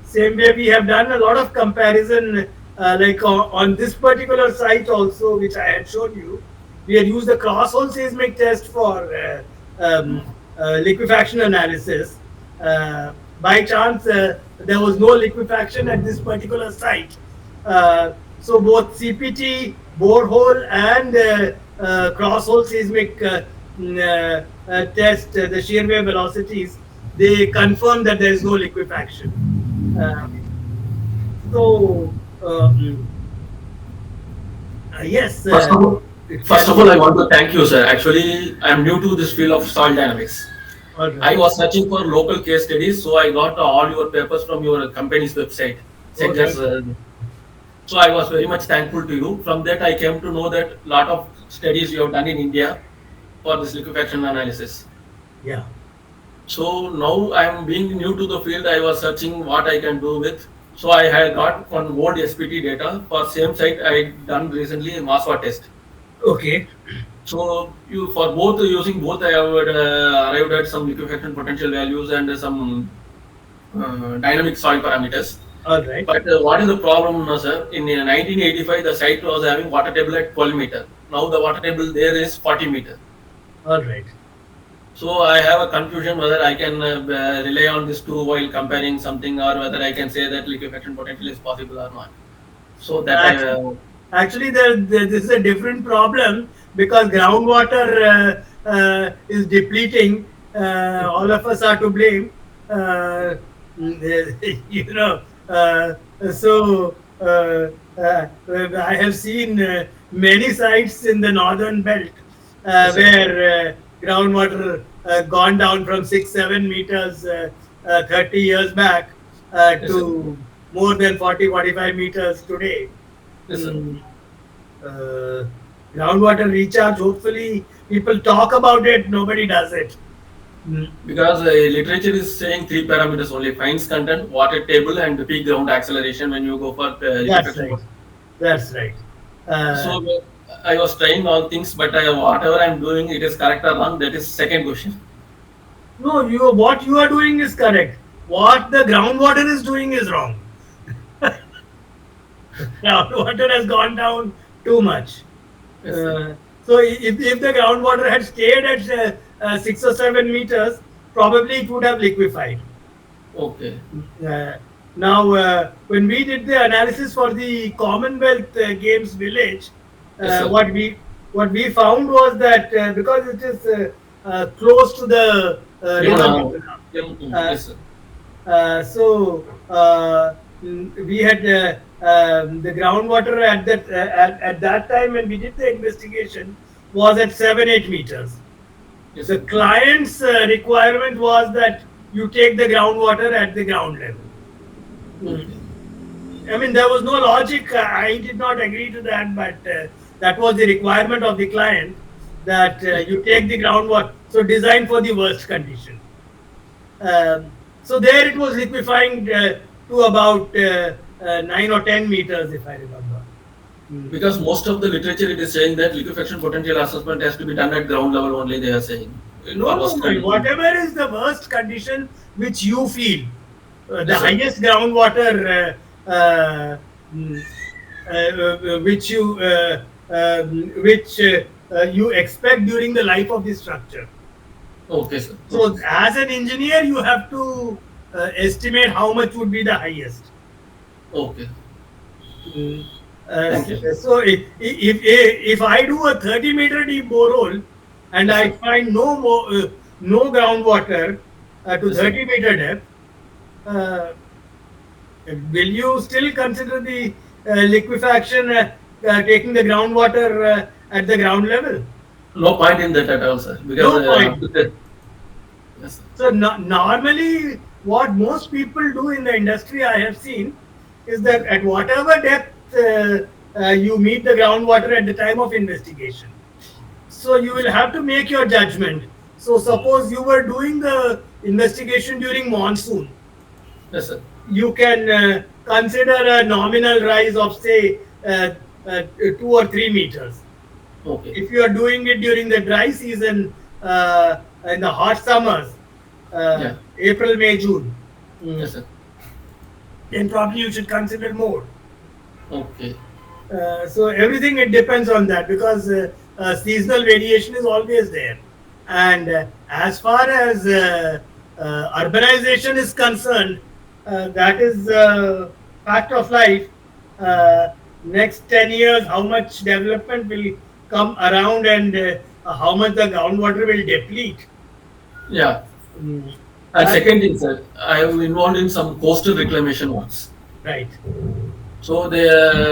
Same way, we have done a lot of comparison, like on this particular site also, which I had shown you. We had used the cross-hole seismic test for liquefaction analysis. By chance, there was no liquefaction at this particular site. So both CPT, borehole, and cross-hole seismic test, the shear wave velocities, they confirm that there is no liquefaction. So yes. First of all, I want to thank you, sir. Actually, I am new to this field of soil dynamics. All right. I was searching for local case studies, so I got all your papers from your company's website, CENGRS. So I was very much thankful to you. From that, I came to know that lot of studies you have done in India for this liquefaction analysis. Yeah. So now I am being new to the field. I was searching what I can do with. So I had got one old SPT data for same site. I done recently a MASWA test. Okay. So you for both using both, I have arrived at some liquefaction potential values and some dynamic soil parameters. All right. But what is the problem now, sir? In 1985, the site was having water table at 12 meter. Now the water table there is 40 meter. All right. So I have a confusion whether I can rely on this two while comparing something, or whether I can say that liquefaction potential is possible or not. So that Actually, this is a different problem because groundwater is depleting. All of us are to blame. You know, so I have seen many sites in the northern belt where groundwater gone down from 6-7 meters 30 years back to more than 40-45 meters today. Groundwater recharge, hopefully people talk about it, nobody does it. Because literature is saying three parameters only: fines content, water table, and peak ground acceleration when you go for That's right. That's right. So I was trying all things, but whatever I'm doing, it is correct or wrong. That is second question. No, what you are doing is correct. What the groundwater is doing is wrong. Groundwater has gone down too much. Yes, So if the groundwater had stayed at 6 or 7 meters, probably it would have liquefied. Okay. Now, when we did the analysis for the Commonwealth Games village, what we found was that because it is close to the river, Yes, so we had the groundwater at that time when we did the investigation was at 7-8 meters. yes, The client's requirement was that you take the groundwater at the ground level. I mean, there was no logic. I did not agree to that, but that was the requirement of the client, that you take the groundwater. So design for the worst condition. So there it was liquefying to about 9 or 10 meters, if I remember. Because most of the literature, it is saying that liquefaction potential assessment has to be done at ground level only. They are saying. No, whatever is the worst condition which you feel, the Yes, sir. highest groundwater which you expect during the life of the structure. Okay, sir. So, as an engineer, you have to estimate how much would be the highest. Okay. Thank you. So, if I do a 30-meter deep borehole and I find no groundwater, to Yes, sir. 30-meter depth, uh, will you still consider the liquefaction taking the groundwater at the ground level? No point in that at all, sir. Because No point. yes, sir. So normally, what most people do in the industry, I have seen, is that at whatever depth you meet the groundwater at the time of investigation, so you will have to make your judgment. So suppose you were doing the investigation during monsoon, Yes, sir. you can consider a nominal rise of say 2 or 3 meters. Okay. If you are doing it during the dry season, in the hot summers, Yeah. April, May, June, Yes, sir. then probably you should consider more. Okay. So everything it depends on that, because seasonal variation is always there, and as far as urbanization is concerned, that is fact of life. Next 10 years, how much development will come around, and how much the groundwater will deplete. Yeah. Mm, And that- second thing, sir, I am involved in some coastal reclamation works. right. So the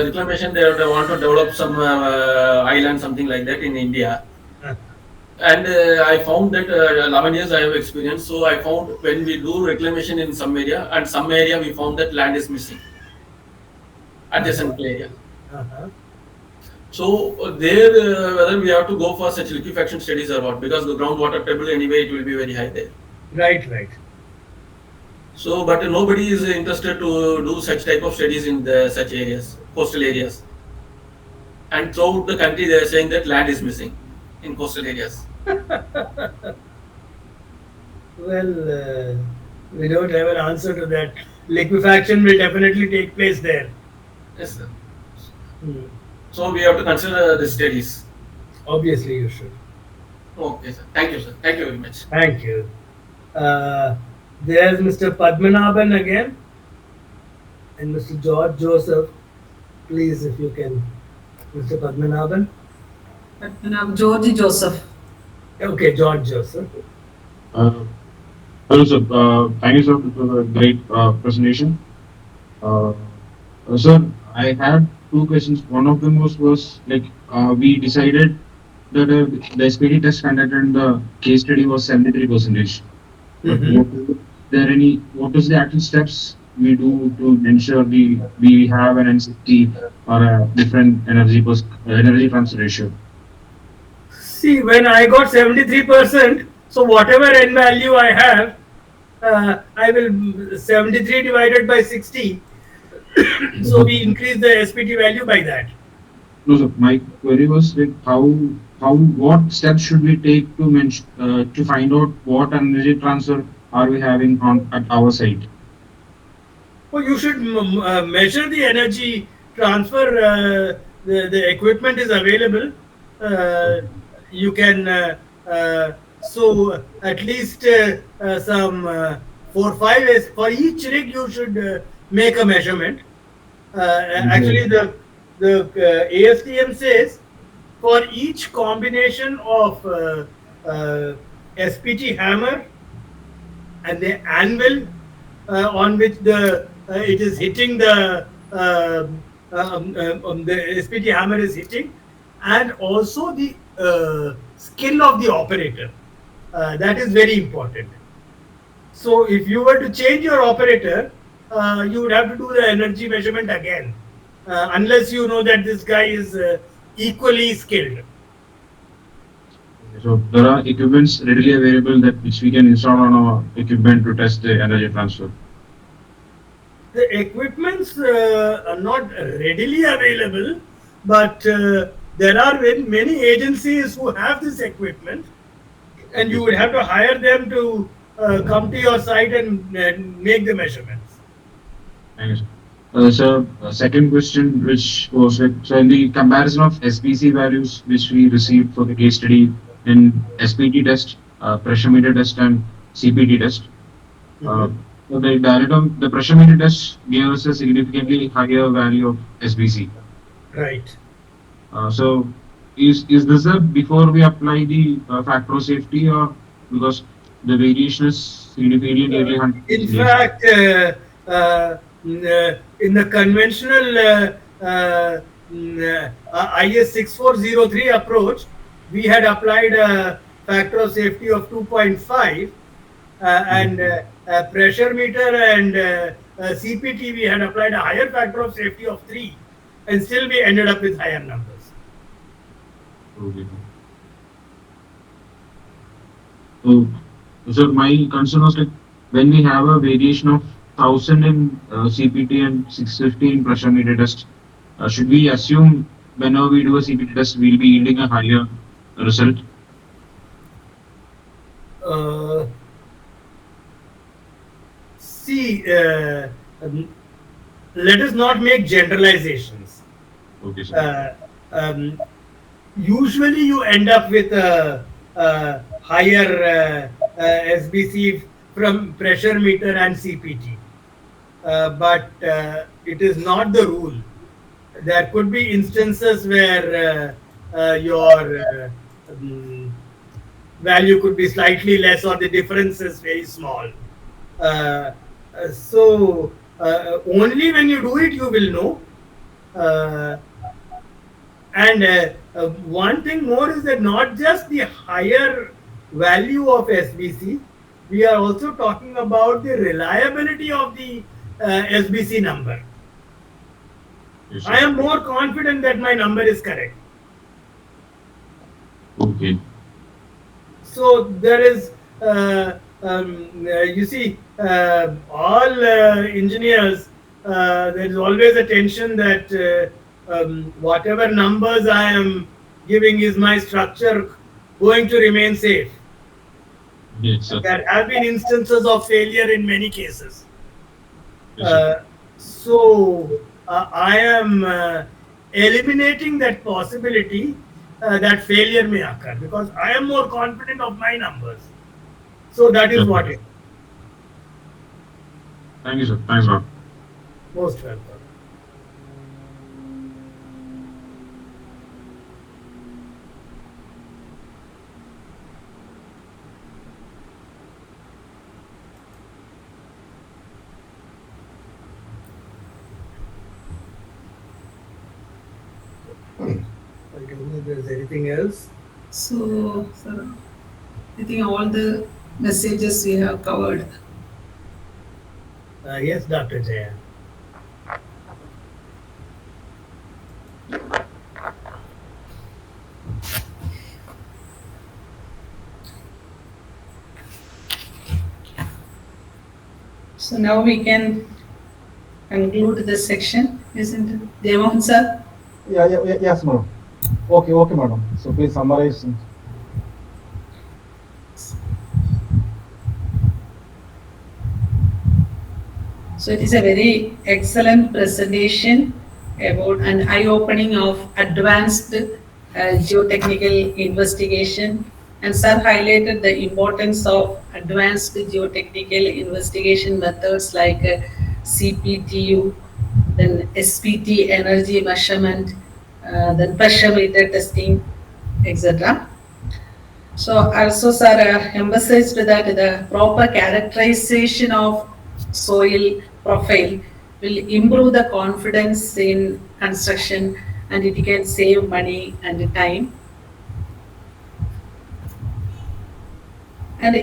reclamation, they want to develop some island, something like that in India. Uh, And I found that 11 years I have experience. So I found when we do reclamation in some area, and some area we found that land is missing, adjacent area. uh-huh. So there, whether we have to go for such liquefaction studies or what, because the groundwater table anyway it will be very high there. Right. So, but nobody is interested to do such type of studies in the such areas, coastal areas. And throughout the country, they are saying that land is missing in coastal areas. Well, we don't have an answer to that. Liquefaction will definitely take place there. Yes, sir. Hmm. So we have to consider the studies. Obviously, you should. Okay, sir. Thank you, sir. Thank you very much. Thank you. There's Mr. Padmanabhan again, and Mr. George Joseph. Please, if you can, Mr. Padmanabhan. Now, George Joseph. Okay, George Joseph. Uh, Hello, sir. Thank you, sir, for a great presentation. Sir, I had two questions. One of them was like we decided that the SPD test conducted in the case study was 73%. But what is the actual steps we do to ensure we have an NCT or a different energy transfer ratio? See, when I got 73%, so whatever n value I have, I will 73 divided by 60. So we increase the SPT value by that. No, sir. My query was like what steps should we take to find out what energy transfer are we having at our site? Well, you should measure the energy transfer. The equipment is available. You can so at least some 4-5 is for each rig. You should make a measurement. Actually, the ASTM says for each combination of SPT hammer and the anvil on which it is hitting the SPT hammer is hitting, and also the skill of the operator. That is very important. So if you were to change your operator, you would have to do the energy measurement again, unless you know that this guy is equally skilled. So there are equipments readily available that which we can install on our equipment to test the energy transfer. The equipments are not readily available, but there are many agencies who have this equipment, and you would have to hire them to come to your site and make the measurements. Thank you, sir. So, second question, which was like, so in the comparison of SPC values which we received for the case study in SPT test, pressure meter test, and CPT test, so the pressure meter test gave us a significantly higher value of SPC. Right. So, is this a before we apply the factor of safety, or because the variation is feeling nearly In 100%. fact, in the conventional IS 6403 approach, we had applied a factor of safety of 2.5, and pressure meter and CPT, we had applied a higher factor of safety of 3, and still we ended up with higher numbers. Okay. So, so my concern was like when we have a variation of 1000 in CPT and 650 in pressure meter test, should we assume whenever we do a CPT test, we'll be yielding a higher result? Uh, See, um, let us not make generalizations. Okay, sir. Um, Usually, you end up with a higher SBC from pressure meter and CPT, but it is not the rule. There could be instances where your value could be slightly less, or the difference is very small. Uh, Only when you do it, you will know. Uh, and One thing more is that not just the higher value of SBC, we are also talking about the reliability of the SBC number. Yes, I sir. am more confident that my number is correct. Okay. So there is, you see, all engineers, there is always a tension that whatever numbers I am giving, is my structure going to remain safe? Yes, sir. There have been instances of failure in many cases. Yes, sir. I am eliminating that possibility that failure may occur, because I am more confident of my numbers. So that is what it is. Thank you, sir. Thanks, Rob. Most welcome. I don't know if there's anything else. So, sir, I think all the messages we have covered. Yes, Dr. Jaya. So now we can conclude this section, isn't it? Devan sir? Yes, madam. Okay, madam. So please summarize. So it is a very excellent presentation about an eye-opening of advanced geotechnical investigation, and sir highlighted the importance of advanced geotechnical investigation methods like CPTU, then SPT energy measurement, then pressure meter testing, etc. So also sir emphasized that the proper characterization of soil profile will improve the confidence in construction, and it can save money and time. And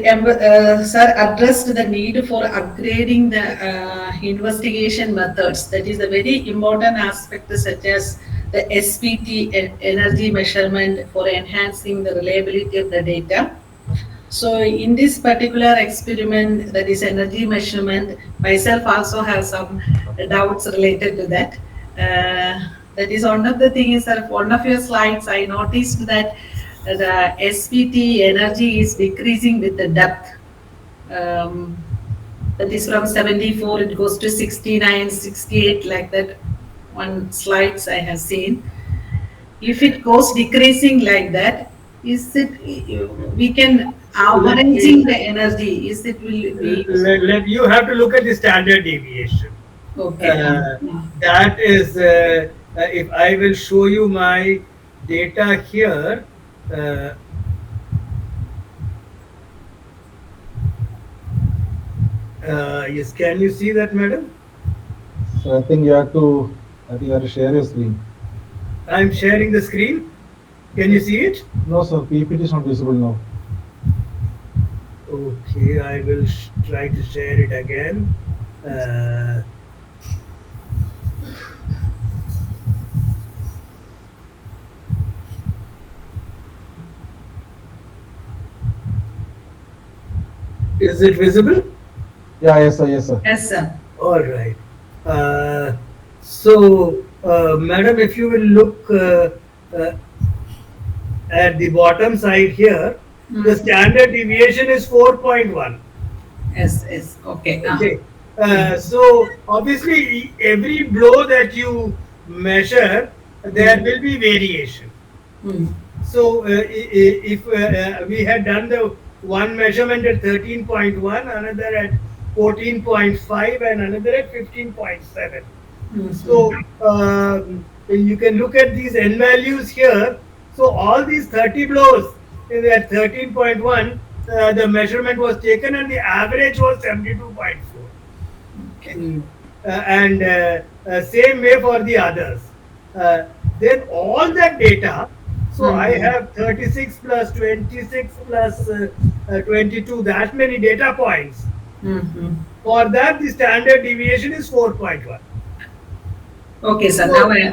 sir addressed the need for upgrading the investigation methods. That is a very important aspect, such as the SPT energy measurement for enhancing the reliability of the data. So in this particular experiment, that is energy measurement, myself also have some doubts related to that. That is one of the things that one of your slides, I noticed that the SPT energy is decreasing with the depth. That is from 74, it goes to 69, 68, like that. One slides I have seen. If it goes decreasing like that, is it, we can averaging the energy, is it will be? You have to look at the standard deviation. Okay. That is, if I will show you my data here, Yes, can you see that, madam? So I think you have to share your screen. I'm sharing the screen. Can you see it? No, sir, PPT is not visible now. Okay, I will try to share it again. Uh, is it visible? Yeah, yes, sir, yes, sir. Yes, sir. All right. Madam, if you will look uh, at the bottom side here, the standard deviation is 4.1. Yes, yes. Okay. Okay. So obviously, every blow that you measure, there will be variation. Mm. So if we had done the one measurement at 13.1, another at 14.5, and another at 15.7. So you can look at these n values here. So all these 30 blows at 13.1, the measurement was taken and the average was 72.4. Okay. And same way for the others. Then all that data, so I have 36 plus 26 plus 22, that many data points. For that, the standard deviation is 4.1. Okay, sir.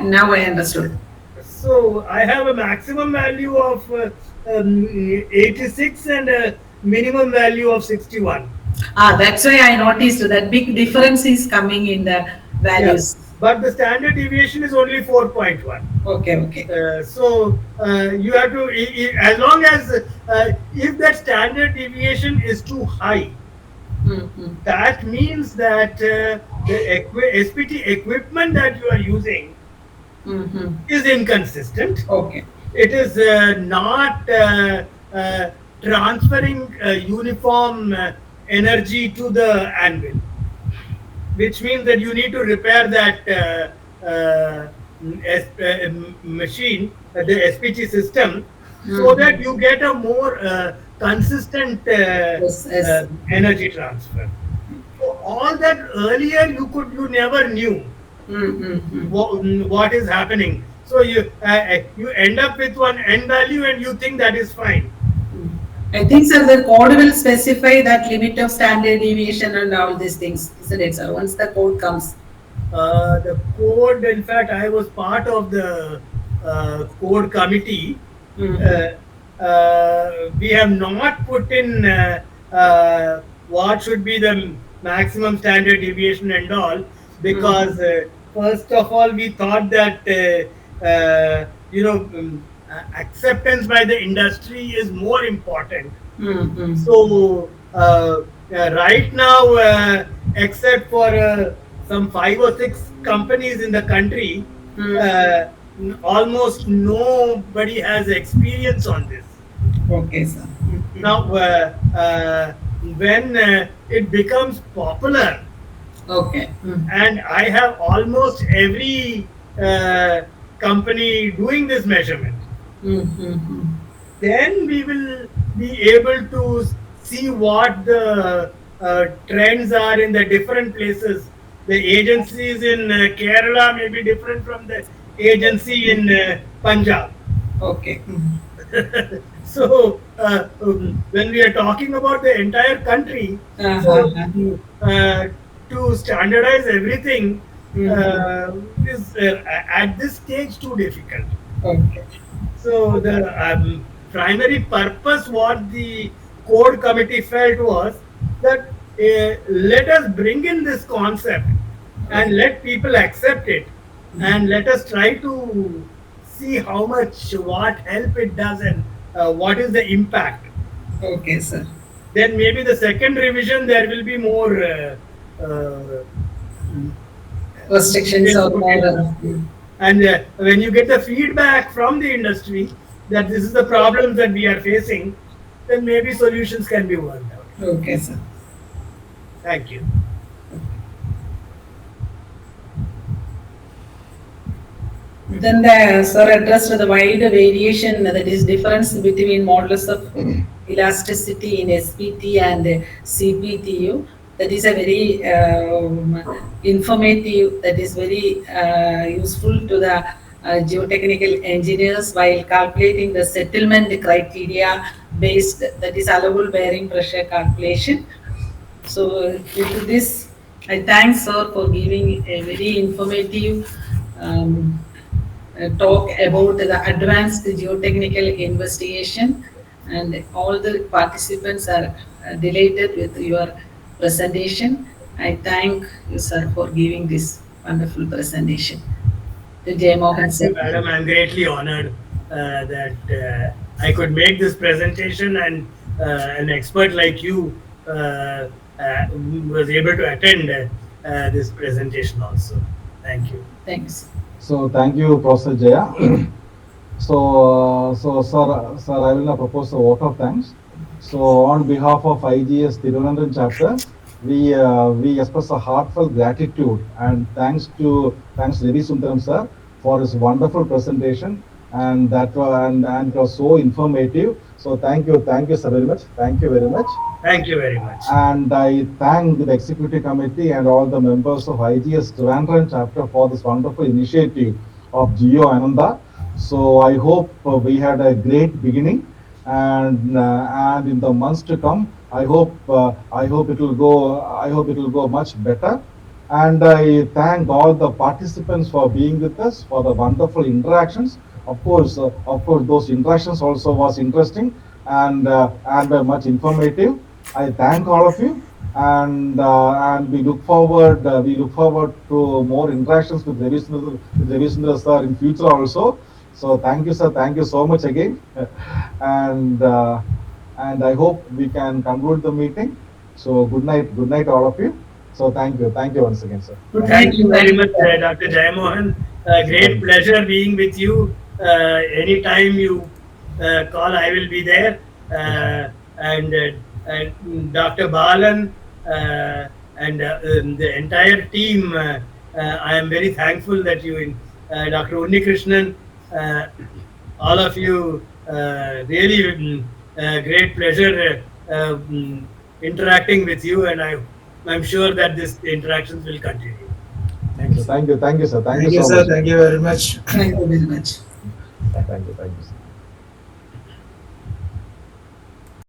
Now I understood. So I have a maximum value of 86 and a minimum value of 61. That's why I noticed that big difference is coming in the values. Yeah. But the standard deviation is only 4.1. Okay, okay. You have to, as long as, if that standard deviation is too high, that means that the SPT equipment that you are using is inconsistent. Okay. It is not transferring uniform energy to the anvil, which means that you need to repair that machine, the SPT system, so that you get a more consistent Yes, yes. energy transfer. So all that earlier you never knew what is happening. So you end up with one n value and you think that is fine. I think, sir, the code will specify that limit of standard deviation and all these things, isn't it, sir? Once the code comes. The code, in fact, I was part of the code committee. We have not put in what should be the maximum standard deviation and all, because first of all, we thought that acceptance by the industry is more important. So right now, except for some 5 or 6 companies in the country, almost nobody has experience on this. Okay, sir. Now, when it becomes popular, Okay. and I have almost every company doing this measurement, then we will be able to see what the trends are in the different places. The agencies in Kerala may be different from the agency in Punjab. Okay. So when we are talking about the entire country, to standardize everything is at this stage too difficult. Okay. So the primary purpose what the code committee felt was that let us bring in this concept and let people accept it, and let us try to see how much, what help it does, and what is the impact. Okay, sir. Then maybe the second revision there will be more Restrictions or more. and when you get the feedback from the industry that this is the problems that we are facing, then maybe solutions can be worked out. Okay, sir. Thank you. Then the sir addressed the wide variation, that is difference between models of elasticity in SPT and CPTU. that is a very informative, that is very useful to the geotechnical engineers while calculating the settlement criteria based, that is allowable bearing pressure calculation. So with this, I thank sir for giving a very informative talk about the advanced geotechnical investigation, and all the participants are delighted with your presentation. I thank you, sir, for giving this wonderful presentation. To Jay Mohan, Thank you, sir. madam. I'm greatly honored that I could make this presentation, and an expert like you was able to attend this presentation also. Thank you. Thanks. So thank you, Professor Jaya. Sir, I will now propose a vote of thanks. So, on behalf of IGS Tirunandan chapter, we express a heartfelt gratitude and thanks Ravi Sundaram sir for his wonderful presentation, and and it was so informative. So, thank you, sir, very much. Thank you very much. Thank you very much. And I thank the executive committee and all the members of IGS Trivandrum chapter for this wonderful initiative of GeoAnantha. So I hope we had a great beginning, and in the months to come, I hope it will go much better. And I thank all the participants for being with us for the wonderful interactions. Of course, those interactions also was interesting and much informative. I thank all of you, and we look forward to more interactions with Ravi Sundar sir in future also. So thank you, sir. Thank you so much again, and and I hope we can conclude the meeting. So good night, all of you. So thank you once again, sir. Thank you very much, Dr. Jayamohan. Great pleasure being with you. Anytime you call, I will be there. And Dr. Balan and the entire team, I am very thankful that you, Dr. Unnikrishnan, uh, all of you, really great pleasure interacting with you, and I'm sure that this interactions will continue. Thank you, sir. Thank you Thank you, so sir. much. Thank you very much. Thank you very much. Thank you, sir.